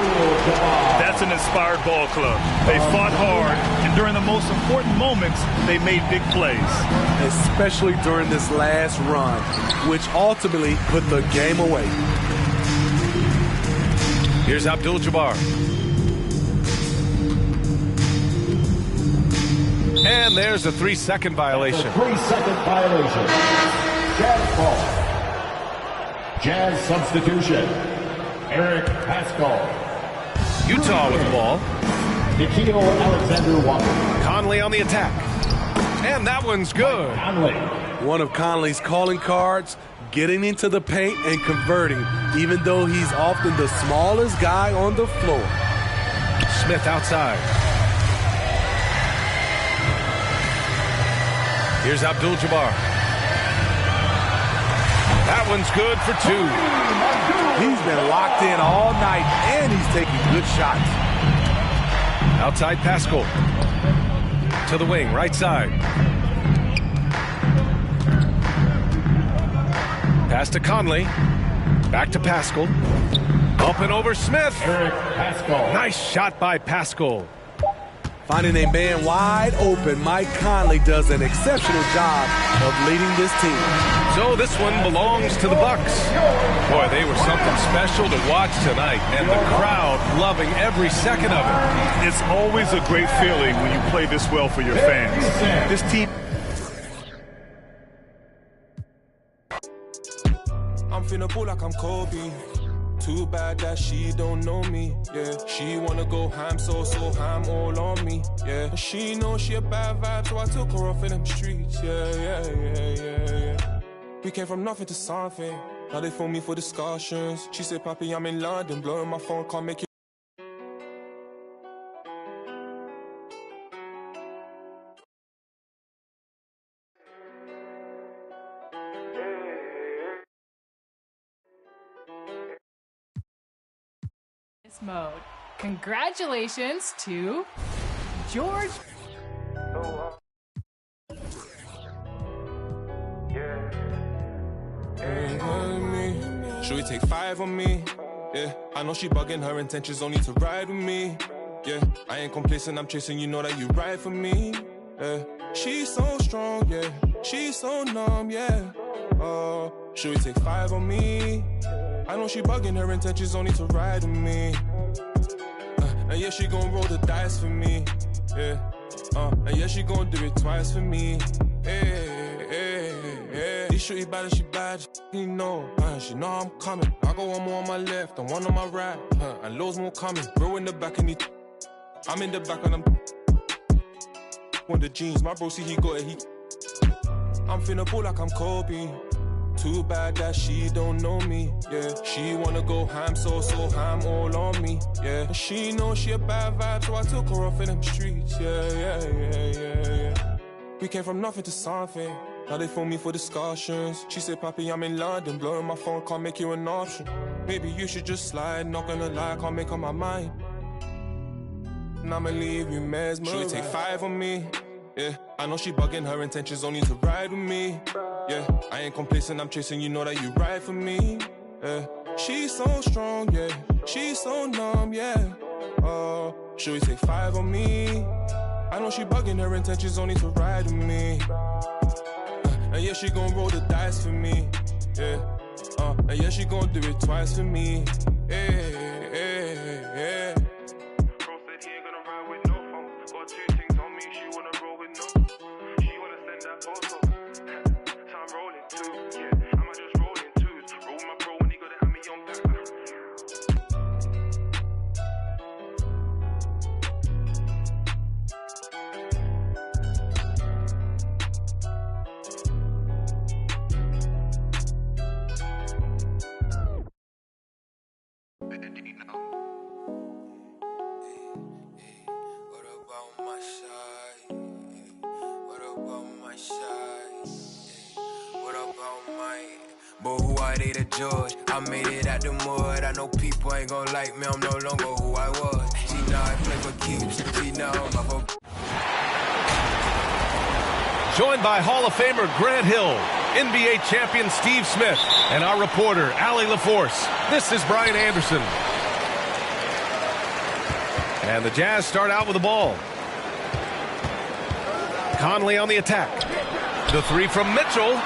That's an inspired ball club. They fought hard, and during the most important moments, they made big plays. Especially during this last run, which ultimately put the game away. Here's Abdul-Jabbar. And there's a 3-second violation. 3-second violation. Jazz ball. Jazz substitution. Eric Pascal. Utah with the ball. Nikhil Alexander-Walker. Conley on the attack. And that one's good. Conley. One of Conley's calling cards, getting into the paint and converting, even though he's often the smallest guy on the floor. Smith outside. Here's Abdul-Jabbar. That one's good for 2. He's been locked in all night, and he's taking good shots. Outside Pascal. To the wing, right side. Pass to Conley. Back to Pascal. Up and over Smith. Eric Pascal. Nice shot by Pascal. Finding a man wide open, Mike Conley does an exceptional job of leading this team. So this one belongs to the Bucks. Boy, they were something special to watch tonight, and the crowd loving every second of it. It's always a great feeling when you play this well for your fans. This team... I'm finna pull like I'm Kobe. Too bad that she don't know me, yeah. She wanna go ham, so ham all on me, yeah. And she knows she a bad vibe, so I took her off in them streets, yeah. We came from nothing to something. Now they phone me for discussions. She said, Papi, I'm in London, blowing my phone, can't make it. Mode. Congratulations to George. Should we take 5 on me? Yeah, I know she bugging, her intentions only to ride with me. Yeah, I ain't complacent, I'm chasing, you know that you ride for me. Yeah, she's so strong, yeah, she's so numb, yeah. Should we take 5 on me? I know she bugging, her intentions only to ride with me. And yeah, she gon' roll the dice for me. Yeah. And yeah, she gon' do it twice for me. This shorty bad and she bad, you know. She know I'm coming. I got one more on my left and one on my right. And loads more coming. Bro in the back and I'm in the back and I'm on the jeans. My bro see he got it, I'm finna pull like I'm Kobe. Too bad that she don't know me, yeah. She wanna go ham, so ham all on me, yeah. She know she a bad vibe, so I took her off in them streets, yeah. We came from nothing to something. Now they phone me for discussions. She said, Papi, I'm in London, blowing my phone, can't make you an option. Maybe you should just slide, not gonna lie, can't make up my mind. And I'ma leave you mesmerized. She'll take 5 on me, yeah. I know she bugging, her intentions only to ride with me. Yeah, I ain't complacent, I'm chasing, you know that you ride for me. Yeah, she's so strong, yeah. She's so numb, yeah. Should we take 5 on me? I know she bugging, her intentions only to ride with me. And yeah, she gon' roll the dice for me. Yeah, and yeah, she gon' do it twice for me. Yeah. Bro said he ain't gonna ride with no phone. Got 2 things on me, she wanna roll with no. She wanna send that photo. Rolling too, yeah. I might just roll in twos. Roll my bro when he gotta have me on back. What about my side? What about my side? What about mine? But who are they to judge? I made it out the mud. I know people ain't gon' like me. I'm no longer who I was. She know I play for keeps. She know I'm up for. Joined by Hall of Famer Grant Hill, NBA champion Steve Smith, and our reporter Allie LaForce. This is Brian Anderson. And the Jazz start out with the ball. Conley on the attack. The 3 from Mitchell.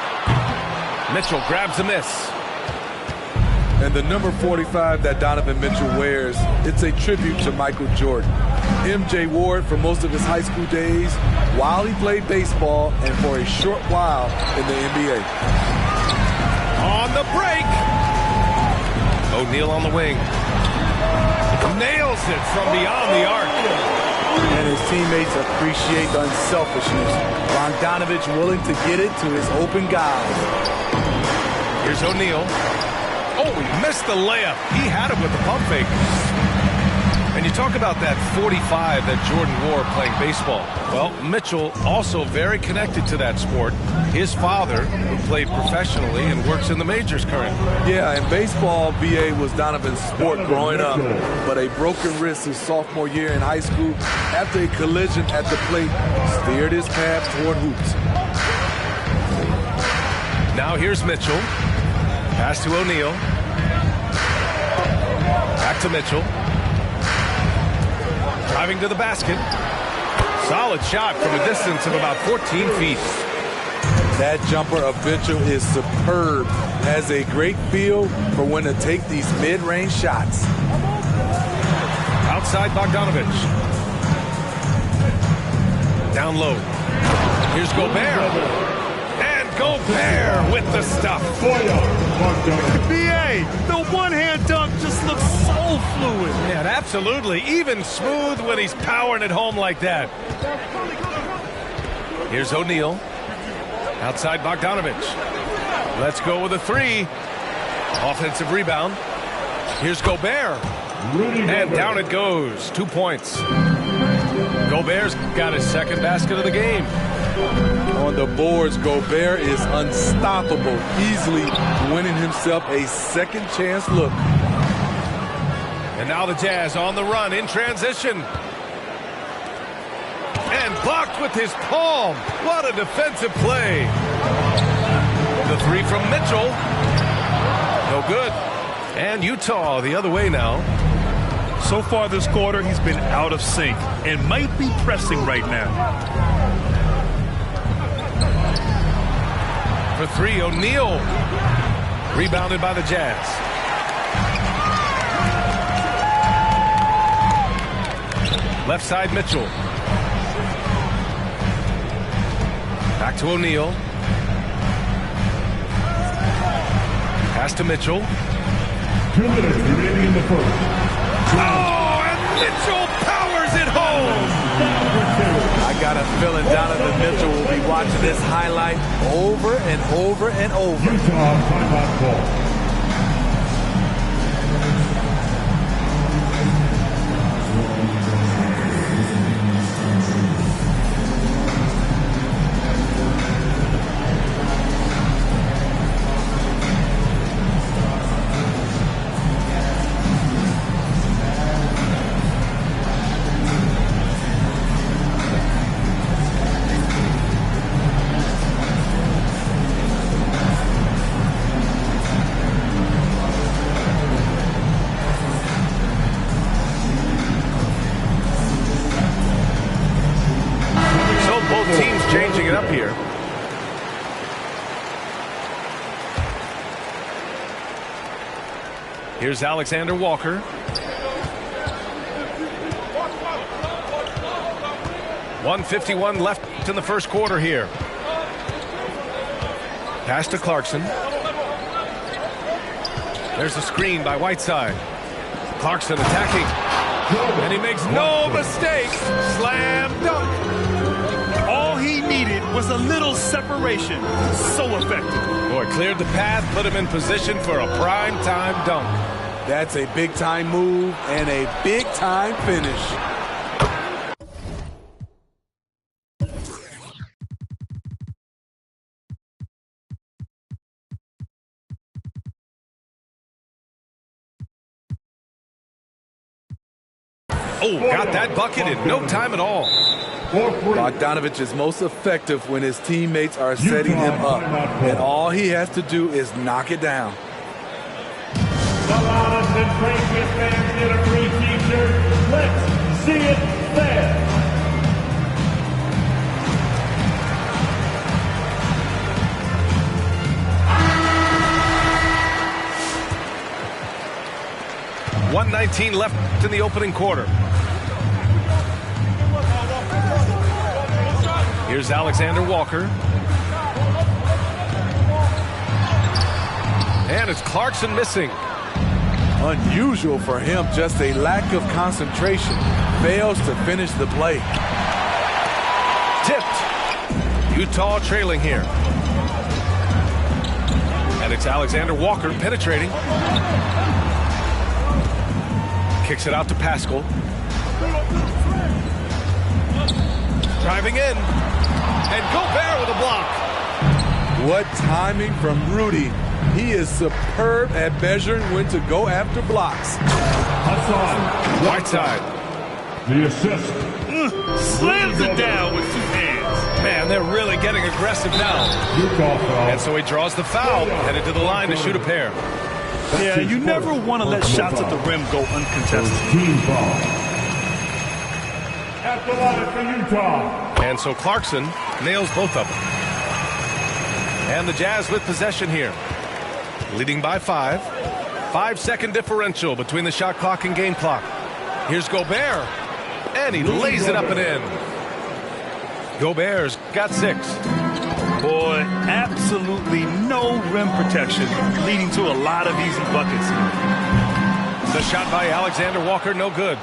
Mitchell grabs a miss. And the number 45 that Donovan Mitchell wears, it's a tribute to Michael Jordan. MJ wore it for most of his high school days while he played baseball and for a short while in the NBA. On the break. O'Neal on the wing. Nails it from beyond the arc. And his teammates appreciate the unselfishness. Bogdanovich willing to get it to his open guys. Here's O'Neal. Oh, he missed the layup. He had it with the pump fake. And you talk about that 45 that Jordan wore playing baseball. Well, Mitchell also very connected to that sport. His father, who played professionally and works in the majors currently. Yeah, in baseball, BA was Donovan's sport growing up. But a broken wrist his sophomore year in high school after a collision at the plate steered his path toward hoops. Now here's Mitchell. Pass to O'Neal. Back to Mitchell. Driving to the basket. Solid shot from a distance of about 14 feet. That jumper of Mitchell is superb. Has a great feel for when to take these mid-range shots. Outside Bogdanovich. Down low. Here's Gobert. Gobert with the stuff. BA, the one-hand dunk just looks so fluid. Yeah, absolutely. Even smooth when he's powering it home like that. Here's O'Neal. Outside Bogdanovich. Let's go with a 3. Offensive rebound. Here's Gobert. And down it goes. 2 points. Gobert's got his second basket of the game. On the boards, Gobert is unstoppable, easily winning himself a second chance look. And now the Jazz on the run in transition. And blocked with his palm. What a defensive play. The 3 from Mitchell. No good. And Utah the other way now. So far this quarter, he's been out of sync and might be pressing right now. For 3, O'Neal. Rebounded by the Jazz. Left side, Mitchell. Back to O'Neal. Pass to Mitchell. 2 minutes remaining in the first. Oh, and Mitchell powers it home. I got a feeling Donovan Mitchell will be watching this highlight over and over and over. Utah timeout ball. Changing it up here. Here's Alexander Walker. 1:51 left in the first quarter here. Pass to Clarkson. There's a screen by Whiteside. Clarkson attacking. And he makes no mistake. Slam dunk. All he needed was a little separation. So effective. Boy, cleared the path, put him in position for a prime-time dunk. That's a big-time move and a big-time finish. Oh, got that bucket in no time at all. Bogdanovich is most effective when his teammates are setting him up, and all he has to do is knock it down. The loudest and craziest fans get a free t-shirt. Let's see it there. .119 left in the opening quarter. Here's Alexander Walker. And it's Clarkson missing. Unusual for him, just a lack of concentration. Fails to finish the play. Tipped. Utah trailing here. And it's Alexander Walker penetrating. Kicks it out to Pascal. Driving in. And Gobert with a block. What timing from Rudy. He is superb at measuring when to go after blocks. Whiteside. The assist. Slams it down with 2 hands. Man, they're really getting aggressive now. And so he draws the foul, headed to the line to shoot a pair. Yeah, you never want to let shots at the rim go uncontested. Team foul. At the line for Utah. And so Clarkson nails both of them. And the Jazz with possession here. Leading by 5. 5-second differential between the shot clock and game clock. Here's Gobert. And he lays it up and in. Gobert's got 6. Boy, absolutely no rim protection, leading to a lot of easy buckets here. The shot by Alexander Walker, no good.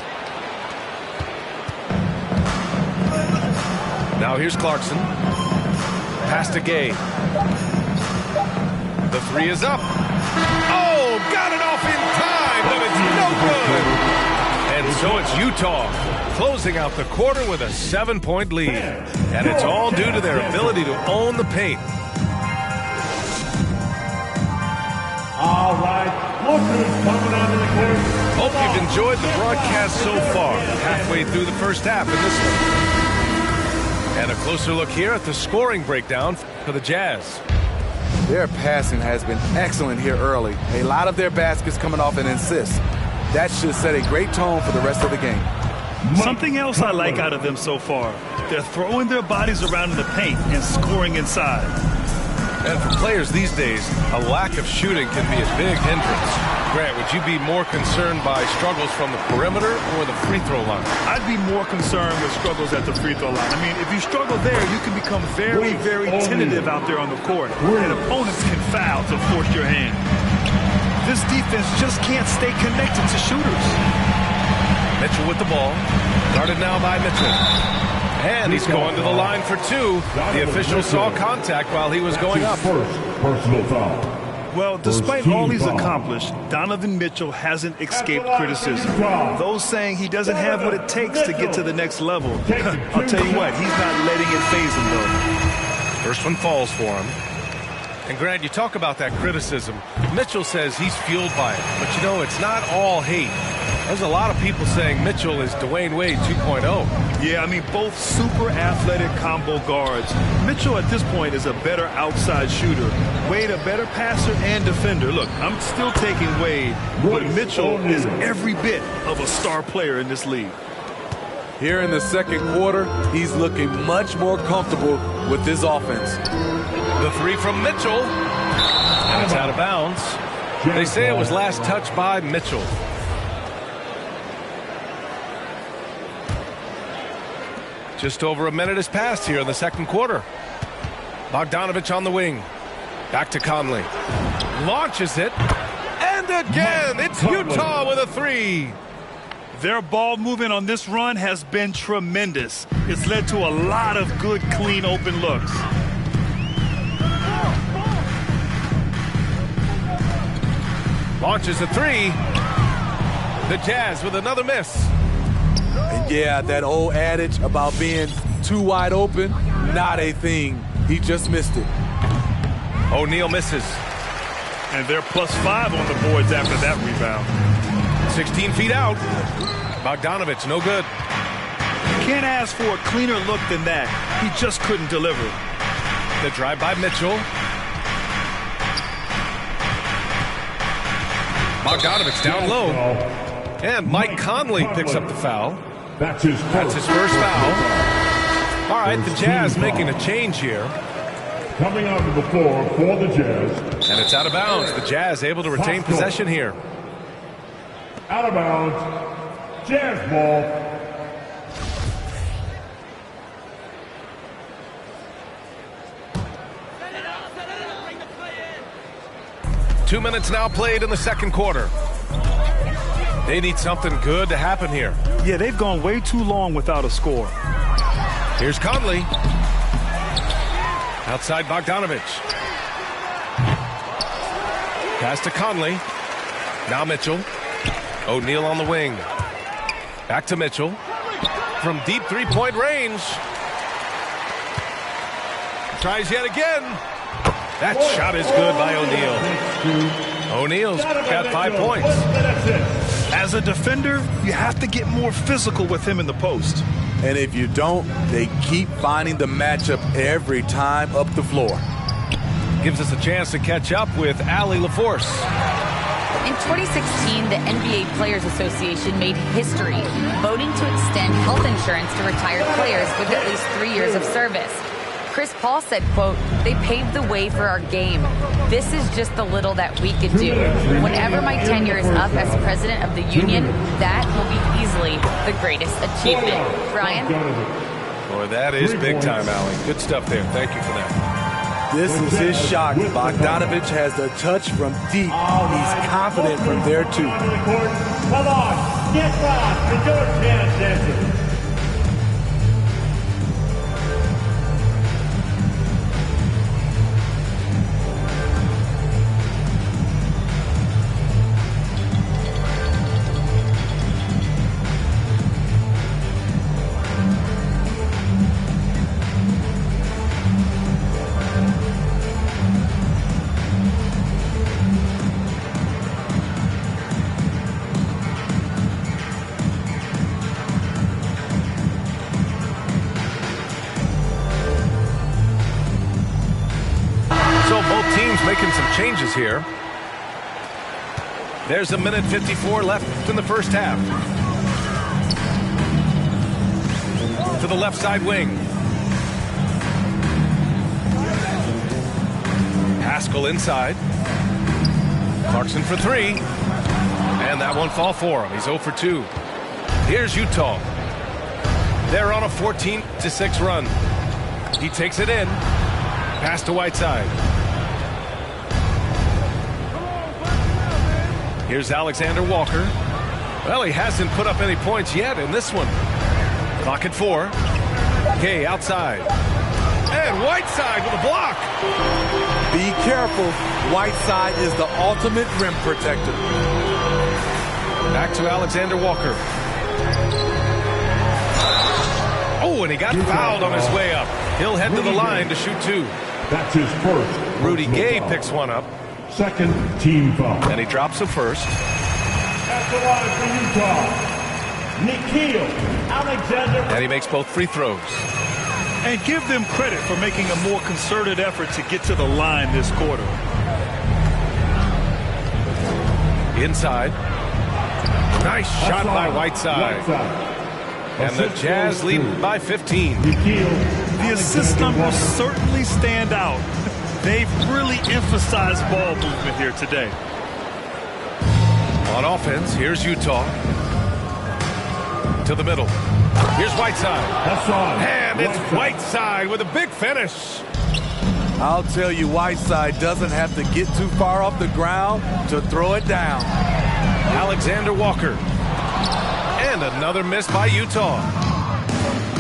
Now here's Clarkson. Pass to Gay. The 3 is up. Oh, got it off in time, but it's no good. And so it's Utah closing out the quarter with a 7-point lead. And it's all due to their ability to own the paint. All right, look who's coming onto the court. Hope you've enjoyed the broadcast so far. Halfway through the first half in this one. And a closer look here at the scoring breakdown for the Jazz. Their passing has been excellent here early. A lot of their baskets coming off an assist. That should set a great tone for the rest of the game. Something else I like out of them so far. They're throwing their bodies around in the paint and scoring inside. And for players these days, a lack of shooting can be a big hindrance. Grant, would you be more concerned by struggles from the perimeter or the free throw line? I'd be more concerned with struggles at the free throw line. I mean, if you struggle there, you can become very, very tentative out there on the court, and opponents can foul to force your hand. This defense just can't stay connected to shooters. Mitchell with the ball. Guarded now by Mitchell. And he's going to the line for two. The official saw contact while he was going up. Personal foul. Well, despite all he's accomplished, Donovan Mitchell hasn't escaped criticism. Those saying he doesn't have what it takes to get to the next level. I'll tell you what, he's not letting it faze him, though. First one falls for him. And Grant, you talk about that criticism. Mitchell says he's fueled by it. But, you know, it's not all hate. There's a lot of people saying Mitchell is Dwayne Wade 2.0. Yeah, I mean, both super athletic combo guards. Mitchell at this point is a better outside shooter. Wade a better passer and defender. Look, I'm still taking Wade, but Mitchell is every bit of a star player in this league. Here in the second quarter, he's looking much more comfortable with this offense. The three from Mitchell. And it's out of bounds. They say it was last touched by Mitchell. Just over a minute has passed here in the second quarter. Bogdanovich on the wing. Back to Conley. Launches it. And again, it's Utah with a three. Their ball movement on this run has been tremendous. It's led to a lot of good, clean, open looks. Launches a three. The Jazz with another miss. And yeah, that old adage about being too wide open, not a thing. He just missed it. O'Neal misses. And they're +5 on the boards after that rebound. 16 feet out. Bogdanovich, no good. Can't ask for a cleaner look than that. He just couldn't deliver. The drive by Mitchell. Bogdanovich down low. And Mike Conley picks up the foul. That's his first foul. All right, the Jazz making a change here. Coming onto the floor for the Jazz. And it's out of bounds. The Jazz able to retain possession here. Out of bounds. Jazz ball. Two minutes now played in the second quarter. They need something good to happen here. Yeah, they've gone way too long without a score. Here's Conley. Outside Bogdanovich. Pass to Conley. Now Mitchell. O'Neal on the wing. Back to Mitchell. From deep three-point range. Tries yet again. That shot is good by O'Neal. O'Neal's got 5 points. As a defender, you have to get more physical with him in the post. And if you don't, they keep finding the matchup every time up the floor. Gives us a chance to catch up with Allie LaForce. In 2016, the NBA Players Association made history, voting to extend health insurance to retired players with at least 3 years of service. Chris Paul said, quote, "They paved the way for our game. This is just the little that we could do. Whenever my tenure is up as president of the union, that will be easily the greatest achievement." Brian? Boy, that is big time, Allie. Good stuff there. Thank you for that. This is his shot. Bogdanovich has the touch from deep. He's confident from there, too. Come on, get back to your chance, Dancer. Making some changes here. There's a minute 54 left in the first half. To the left side wing. Haskell inside. Clarkson for three. And that one fall for him. He's 0 for 2. Here's Utah. They're on a 14-6 run. He takes it in. Pass to Whiteside. Here's Alexander Walker. Well, he hasn't put up any points yet in this one. Clock at 4. Gay outside. And Whiteside with a block. Be careful. Whiteside is the ultimate rim protector. Back to Alexander Walker. Oh, and he got fouled on his way up. He'll head to the line to shoot 2. That's his first. Rudy Gay picks one up. Second team foul. And he drops the first. At the line for Utah, Nickeil Alexander. And he makes both free throws. And give them credit for making a more concerted effort to get to the line this quarter. Inside. Nice shot by Whiteside. And the Jazz lead by 15. The assist numbers certainly stand out. They've really emphasized ball movement here today. On offense, here's Utah. To the middle. Here's Whiteside. And it's Whiteside with a big finish. I'll tell you, Whiteside doesn't have to get too far off the ground to throw it down. Alexander Walker. And another miss by Utah.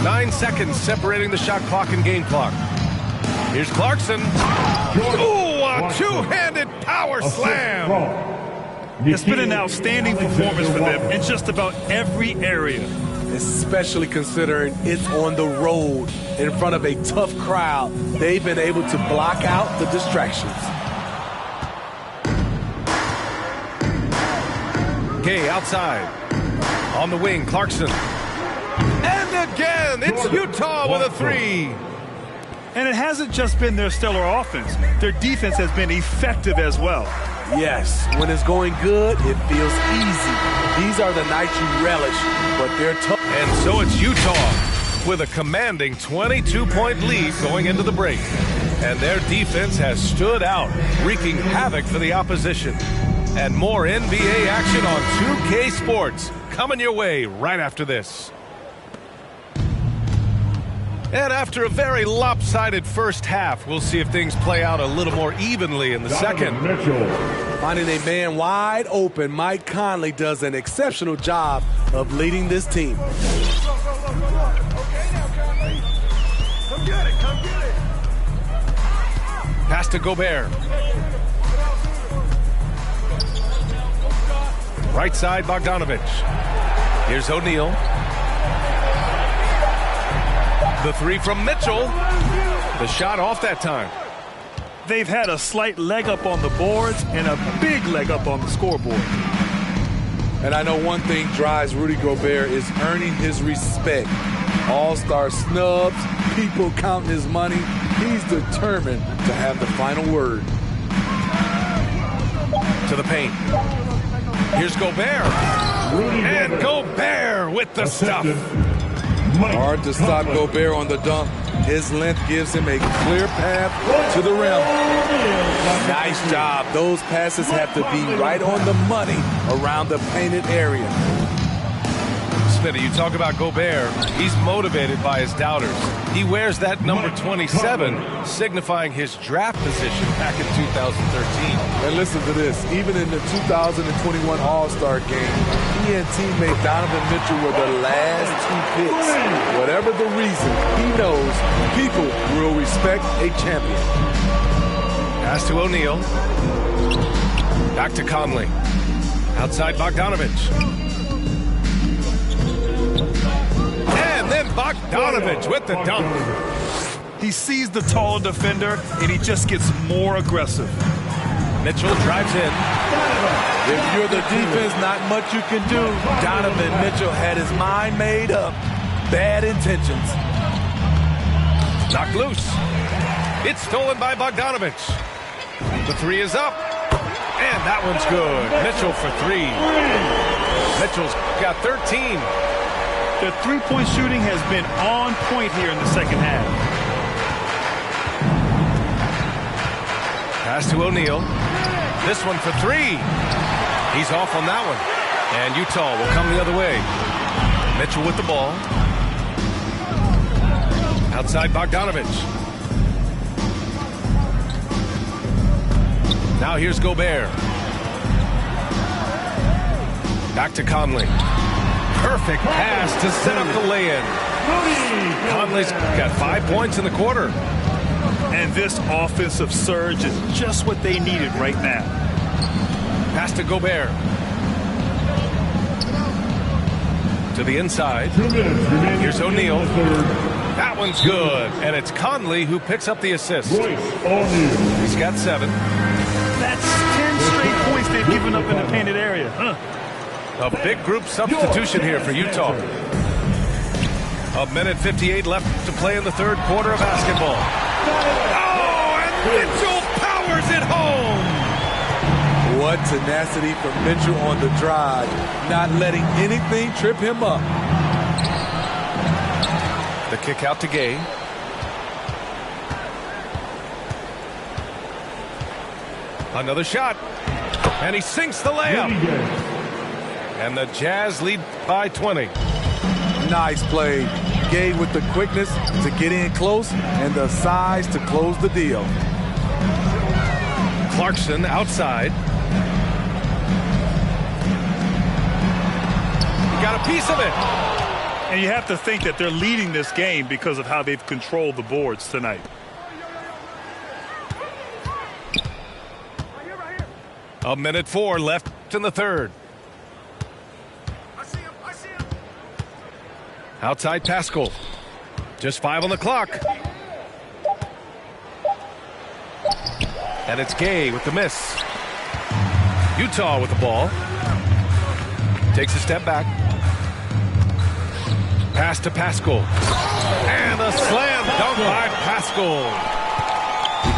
9 seconds separating the shot clock and game clock. Here's Clarkson. Ooh, a two-handed power slam. It's been an outstanding performance for them in just about every area. Especially considering it's on the road in front of a tough crowd. They've been able to block out the distractions. Gay outside. On the wing, Clarkson. And again, it's Utah with a 3. And it hasn't just been their stellar offense. Their defense has been effective as well. Yes, when it's going good, it feels easy. These are the nights you relish, but they're tough. And so it's Utah with a commanding 22-point lead going into the break. And their defense has stood out, wreaking havoc for the opposition. And more NBA action on 2K Sports coming your way right after this. And after a very lopsided first half, we'll see if things play out a little more evenly in the second. Finding a man wide open, Mike Conley does an exceptional job of leading this team. Come get it, come get it. Pass to Gobert. Right side, Bogdanovich. Here's O'Neal. The 3 from Mitchell. The shot off that time. They've had a slight leg up on the boards and a big leg up on the scoreboard. And I know one thing drives Rudy Gobert is earning his respect. All-star snubs, people counting his money. He's determined to have the final word. To the paint. Here's Gobert. And Gobert with the stuff. Hard to stop Gobert on the dunk. His length gives him a clear path to the rim. Nice job. Those passes have to be right on the money around the painted area. Smitty, you talk about Gobert. He's motivated by his doubters. He wears that number 27, signifying his draft position back in 2013. And listen to this. Even in the 2021 All-Star game, he and teammate Donovan Mitchell were the last 2 picks. Whatever the reason, he knows people will respect a champion. Pass to O'Neal. Back to Conley. Outside Bogdanovich. And then Bogdanovich with the dunk. He sees the taller defender, and he just gets more aggressive. Mitchell drives in. If you're the defense, not much you can do. Donovan Mitchell had his mind made up. Bad intentions. Knocked loose. It's stolen by Bogdanovich. The 3 is up. And that one's good. Mitchell for 3. Mitchell's got 13. Their three-point shooting has been on point here in the second half. Pass to O'Neal. This one for 3. He's off on that one. And Utah will come the other way. Mitchell with the ball. Outside Bogdanovich. Now here's Gobert. Back to Conley. Perfect pass to set up the lay-in. Conley's got 5 points in the quarter. And this offensive surge is just what they needed right now. Pass to Gobert. To the inside. Here's O'Neal. That one's good. And it's Conley who picks up the assist. He's got 7. That's 10 straight points they've given up in the painted area. A big group substitution here for Utah. 1:58 left to play in the third quarter of basketball. Oh, and Mitchell powers it home. What tenacity from Mitchell on the drive, not letting anything trip him up. The kick out to Gay. Another shot. And he sinks the layup. And the Jazz lead by 20. Nice play. Gay with the quickness to get in close and the size to close the deal. Clarkson outside. He got a piece of it. And you have to think that they're leading this game because of how they've controlled the boards tonight. A minute 4 left in the third. Outside Pascal. Just 5 on the clock. And it's Gay with the miss. Utah with the ball. Takes a step back. Pass to Pascal. And a slam dunk by Pascal.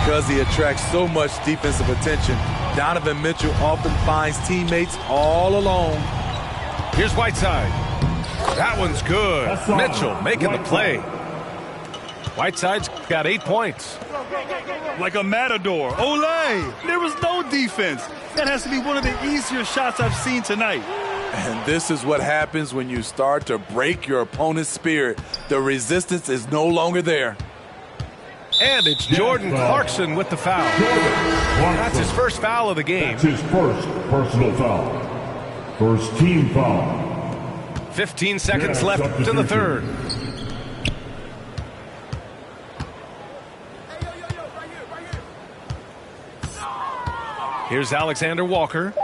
Because he attracts so much defensive attention, Donovan Mitchell often finds teammates all alone. Here's Whiteside. That one's good. Mitchell making the play. Whiteside's got 8 points. Like a matador. Olay! There was no defense. That has to be one of the easier shots I've seen tonight. And this is what happens when you start to break your opponent's spirit. The resistance is no longer there. And it's Jordan Clarkson with the foul. That's his first foul of the game. That's his first personal foul. First team foul. 15 seconds left in the third. Here's Alexander Walker.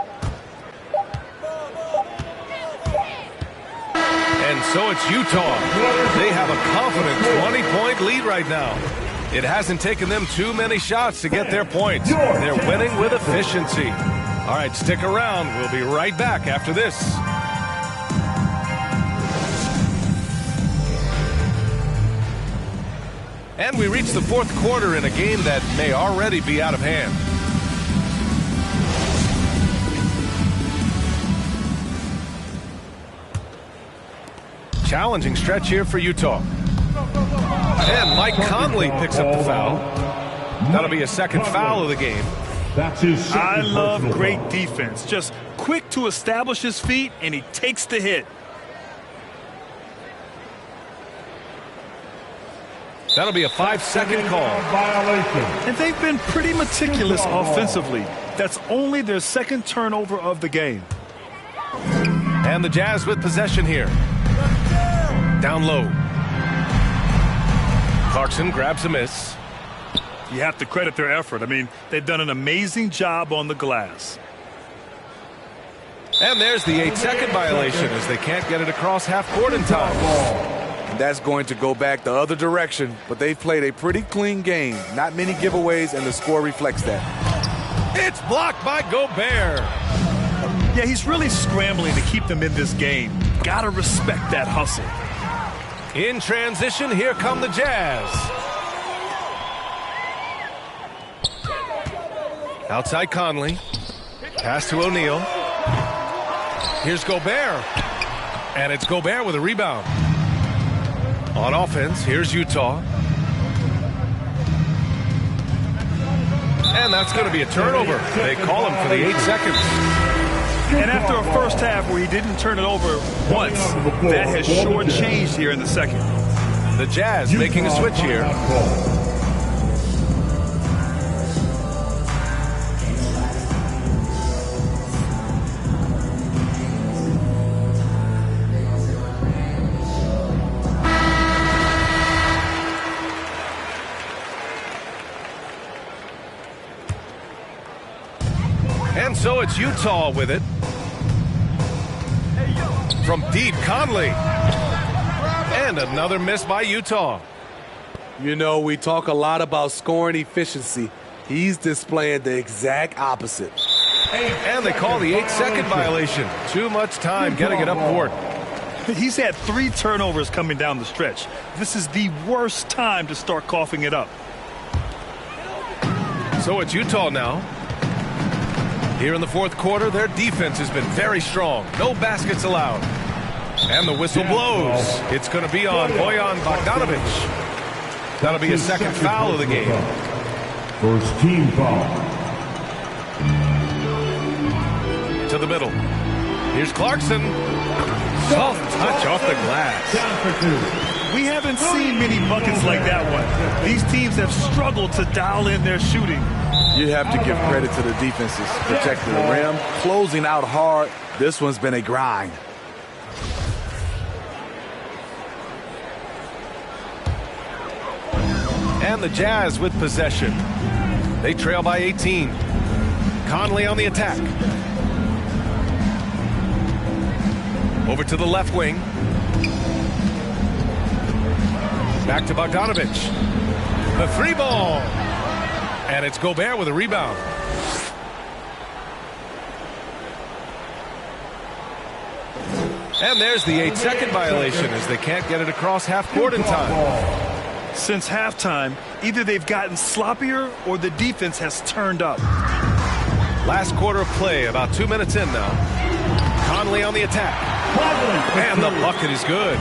And so it's Utah. They have a confident 20-point lead right now. It hasn't taken them too many shots to get their points. They're winning with efficiency. All right, stick around. We'll be right back after this. And we reach the fourth quarter in a game that may already be out of hand. Challenging stretch here for Utah. And Mike Conley picks up the foul. That'll be a second foul of the game. That's his I love great defense. Just quick to establish his feet, and he takes the hit. That'll be a 5-second call. Violation. And they've been pretty meticulous offensively. That's only their second turnover of the game. And the Jazz with possession here. Down low. Clarkson grabs a miss. You have to credit their effort. I mean, they've done an amazing job on the glass. And there's the 8-second violation as they can't get it across half court in time. And that's going to go back the other direction, but they've played a pretty clean game. Not many giveaways, and the score reflects that. It's blocked by Gobert. Yeah, he's really scrambling to keep them in this game. Gotta respect that hustle. In transition, here come the Jazz. Outside Conley. Pass to O'Neal. Here's Gobert. And it's Gobert with a rebound. On offense, here's Utah. And that's going to be a turnover. They call him for the 8 seconds. And after a first half where he didn't turn it over once, that has shortchanged here in the second. The Jazz making a switch here. And so it's Utah with it. From deep, Conley. And another miss by Utah. You know, we talk a lot about scoring efficiency. He's displaying the exact opposite. And they call the 8-second violation. Too much time getting it up court. He's had 3 turnovers coming down the stretch. This is the worst time to start coughing it up. So it's Utah now. Here in the fourth quarter, their defense has been very strong. No baskets allowed. And the whistle blows. It's going to be on Bojan Bogdanovic. That'll be his second foul of the game. First team foul. To the middle. Here's Clarkson. Soft touch off the glass. We haven't seen many buckets like that one. These teams have struggled to dial in their shooting. You have to give credit to the defenses. Protecting the rim, closing out hard. This one's been a grind. And the Jazz with possession. They trail by 18. Conley on the attack. Over to the left wing. Back to Bogdanovic. The 3-ball. And it's Gobert with a rebound. And there's the 8-second violation as they can't get it across half court in time. Since halftime, either they've gotten sloppier or the defense has turned up. Last quarter of play, about 2 minutes in now. Conley on the attack. And the bucket is good.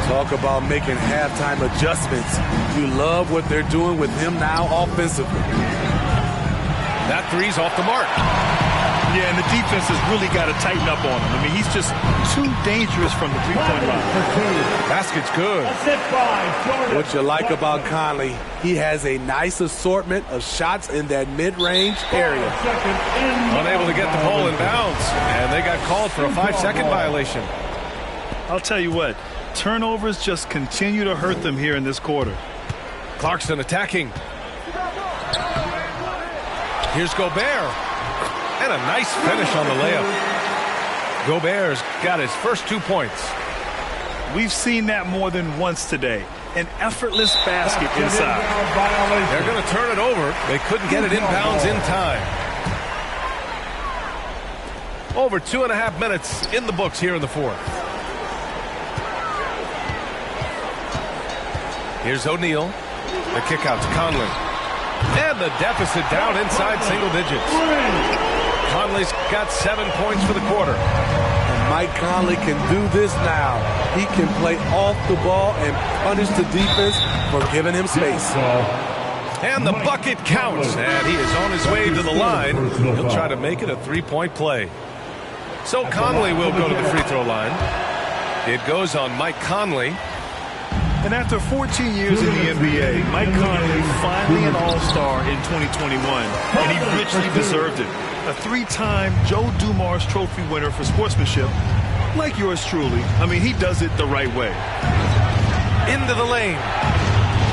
Talk about making halftime adjustments. You love what they're doing with him now offensively. That three's off the mark. Yeah, and the defense has really got to tighten up on him. I mean, he's just too dangerous from the three-point line. Basket's good. What you like about Conley, he has a nice assortment of shots in that mid-range area. Unable to get the ball in bounds, and they got called for a 5-second violation. I'll tell you what. Turnovers just continue to hurt them here in this quarter. Clarkson attacking. Here's Gobert. And a nice finish on the layup. Gobert's got his first 2 points. We've seen that more than once today. An effortless basket inside. They're going to turn it over. They couldn't get it inbounds in time. Over 2.5 minutes in the books here in the fourth. Here's O'Neal. The kick out to Conley. And the deficit down inside single digits. Conley's got 7 points for the quarter. And Mike Conley can do this now. He can play off the ball and punish the defense for giving him space. And the bucket counts. And he is on his way to the line. He'll try to make it a 3-point play. So Conley will go to the free throw line. It goes on Mike Conley. And after 14 years in the NBA, Mike Conley finally an All-Star in 2021, and he richly deserved it. A 3-time Joe Dumars Trophy winner for sportsmanship, like yours truly. I mean, he does it the right way. Into the lane.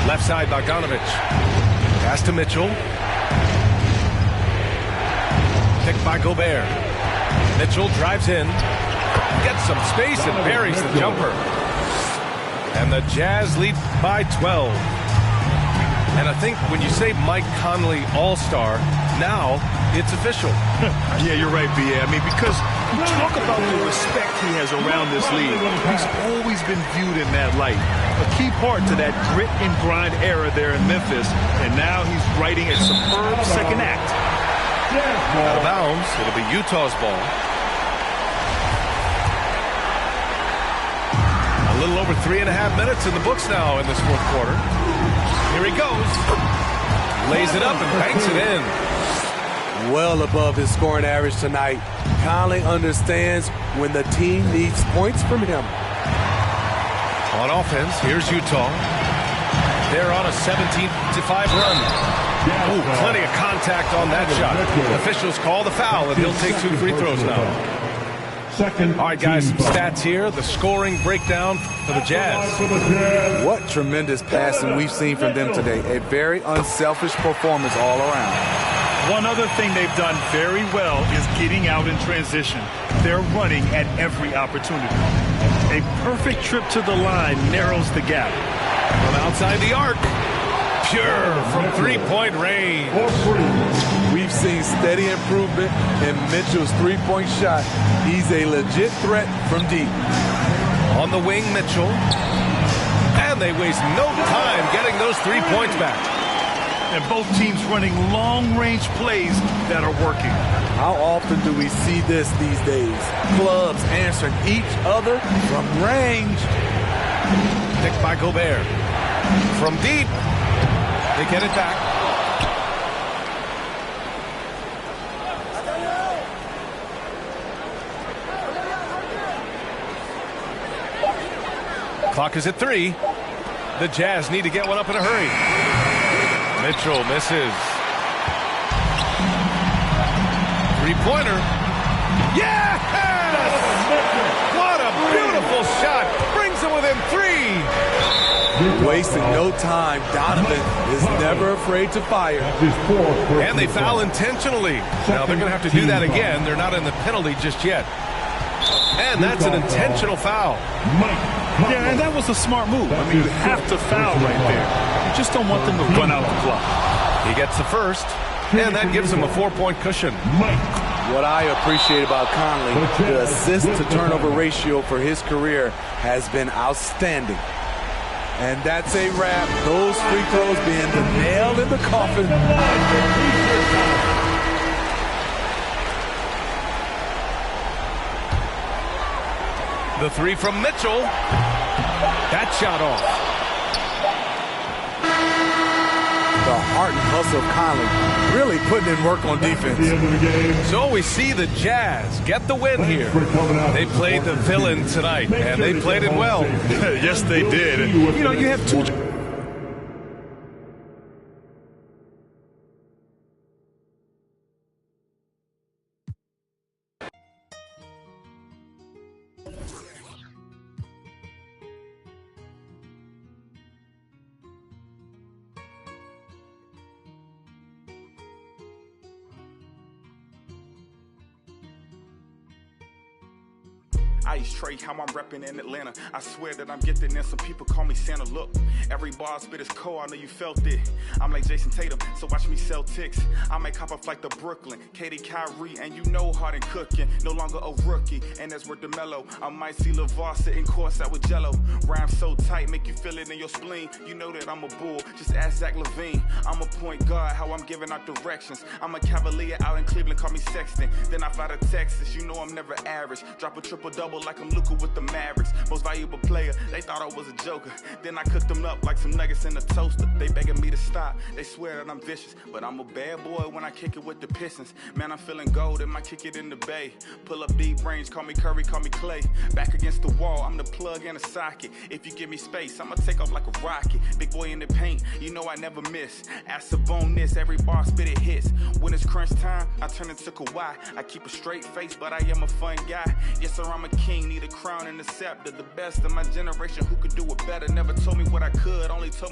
Left side, Bogdanovic. Pass to Mitchell. Picked by Gobert. Mitchell drives in. Gets some space and buries the jumper. And the Jazz lead by 12. And I think when you say Mike Conley All-Star, now it's official. Yeah, you're right, B.A. I mean, because you talk about the respect he has around this league. He's always been viewed in that light. A key part to that grit and grind era there in Memphis. And now he's writing a superb second act. Out of bounds. It'll be Utah's ball. A little over 3.5 minutes in the books now in this fourth quarter. Here he goes. Lays it up and banks it in. well above his scoring average tonight. Conley understands when the team needs points from him. On offense, here's Utah. They're on a 17-5 run. Ooh, plenty of contact on that shot. Officials call the foul, and he'll take 2 free throws now. All right, guys, some stats here. The scoring breakdown for the Jazz. What tremendous passing we've seen from them today. A very unselfish performance all around. One other thing they've done very well is getting out in transition. They're running at every opportunity. A perfect trip to the line narrows the gap. From outside the arc. Pure from three-point range. We've seen steady improvement in Mitchell's three-point shot. He's a legit threat from deep. On the wing, Mitchell. And they waste no time getting those 3 points back. And both teams running long-range plays that are working. How often do we see this these days? Clubs answering each other from range. Picked by Gobert. From deep. They get it back. Clock is at 3. The Jazz need to get one up in a hurry. Mitchell misses. Three-pointer. Yes! What a beautiful shot. Brings it within 3. Wasting no time. Donovan is never afraid to fire. And they foul intentionally. Now they're going to have to do that again. They're not in the penalty just yet. And that's an intentional foul. Yeah, and that was a smart move. I mean, you have to foul right there. You just don't want them to run out the clock. He gets the first, and that gives him a 4-point cushion. What I appreciate about Conley, the assist-to-turnover ratio for his career has been outstanding. And that's a wrap. Those free throws being the nail in the coffin. The 3 from Mitchell. That shot off. The heart and hustle of Conley really putting in work on defense. So we see the Jazz get the win here. They played the villain tonight, and they played it well. Yes, they did. And, you know, you have 2... Ice Trey, how I'm repping in Atlanta. I swear that I'm getting in. Some people call me Santa. Look, every bar spit is cold. I know you felt it. I'm like Jason Tatum, so watch me sell ticks. I might cop a flight to Brooklyn, Katie, Kyrie, and you know Harden cooking. No longer a rookie, and that's worth the mellow. I might see LeVar sitting courtside with Jello. Rhymes so tight, make you feel it in your spleen. You know that I'm a bull. Just ask Zach LaVine. I'm a point guard, how I'm giving out directions. I'm a Cavalier out in Cleveland, call me Sexton. Then I fly to Texas. You know I'm never average. Drop a triple-double like I'm Luka with the Mavericks. Most valuable player, they thought I was a joker. Then I cooked them up like some nuggets in a toaster. They begging me to stop, they swear that I'm vicious. But I'm a bad boy when I kick it with the Pistons. Man, I'm feeling gold, and might kick it in the bay. Pull up deep range, call me Curry, call me Clay. Back against the wall, I'm the plug in a socket. If you give me space, I'ma take off like a rocket. Big boy in the paint, you know I never miss. Ask Sabonis, every bar spit it hits. When it's crunch time, I turn into Kawhi. I keep a straight face, but I am a fun guy. Yes, sir, I'm a king, need a crown and a scepter. The best of my generation, who could do it better? Never told me what I could, only told me